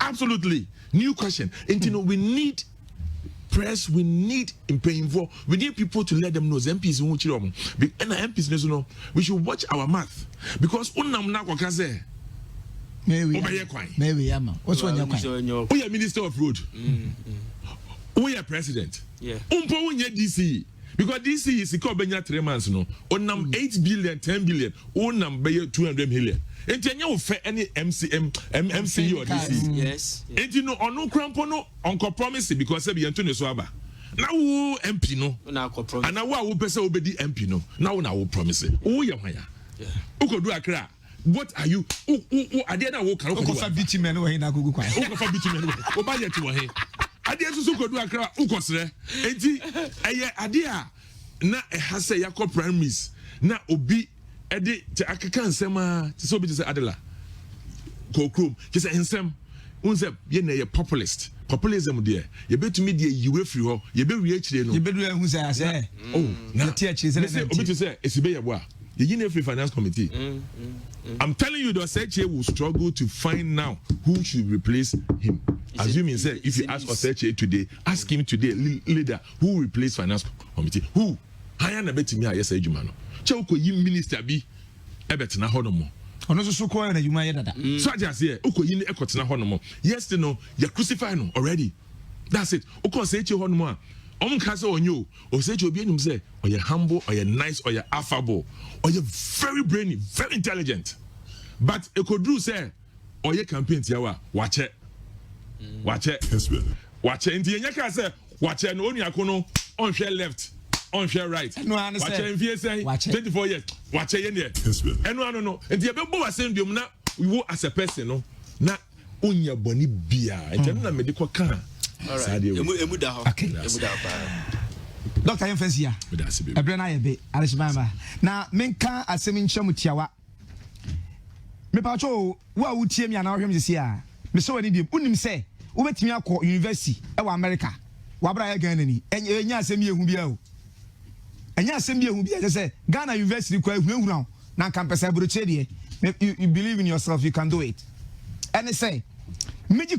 Absolutely. New question. And you know, we need press, we need involved, we need people to let them know MPs and MPs know we should watch our mouth because what's one we are Minister of Road, we are President, DC. Because DC is 3 months no. On 8 billion, 10 billion, on 200 million. And you know any MCE or DC. Yes. And you know on no crampo no on compromise because be Antonio Swaba. Now MP no. And now we person obedi MP no. Now we promise. Oh ya hwan ya. Uko do akra. What are you? Ade na wo kan uko fa bitumen wo hin na gugu kwan. Uko fa bitumen wo. Oba yeti wo hin. Ade so ko do akra ukosre enti eye ade a na ehase yakọ primaries na obi ede te akeka nsema te so obi te say adela kokrom ke say nsem unse ye na ye populism there ye betumi de yiwe free ho ye be wi akire no ye be do hu say ase na te akire say obi te say esibe ye bo a ye yine free finance committee. I'm telling you, the Oseche will struggle to find now who should replace him. Assuming, say, if you ask Oseche today, ask him today, leader, who will replace finance committee? Who? Haya na beti mi ayesa ejumano. Chauko yim minister bi ebet na honomo. Ono so ko na ejuma ye dada. So just here, uko yin ekot na honomo. Yes, no, you crucify no already. That's it. Uko Oseche honomo. Kase onyo, Oseche obi enum say, or you humble, or you nice, or you affable, or you very brainy, very intelligent. But Ekodru say, or you campaign tiawa, watch it. Watch it. Watch it. Inti yenyaka say, watch it. No only akono on share left, on share right. Watch it. If you say 24 years, watch it. Yenye. And no. Inti yebebo wa send you na we wo as a person no na onya boni bia. Inti na medical kan. All right. Okay. Dr. Yemfesia. Ebrena yebe Alishmamba. Na menka asemi nchemu tiawa. Me pa cho wa wutie mi ana ohwem sisi a. Me so wani dim. Unim se wo betimi akọ university e wa America. Wa bra ya Ghana ni. Enya asemi ehu bia o. Enya asemi ehu bia se Ghana University kwa ehunahuna na campus abroche de. You believe in yourself, you can do it. And say meji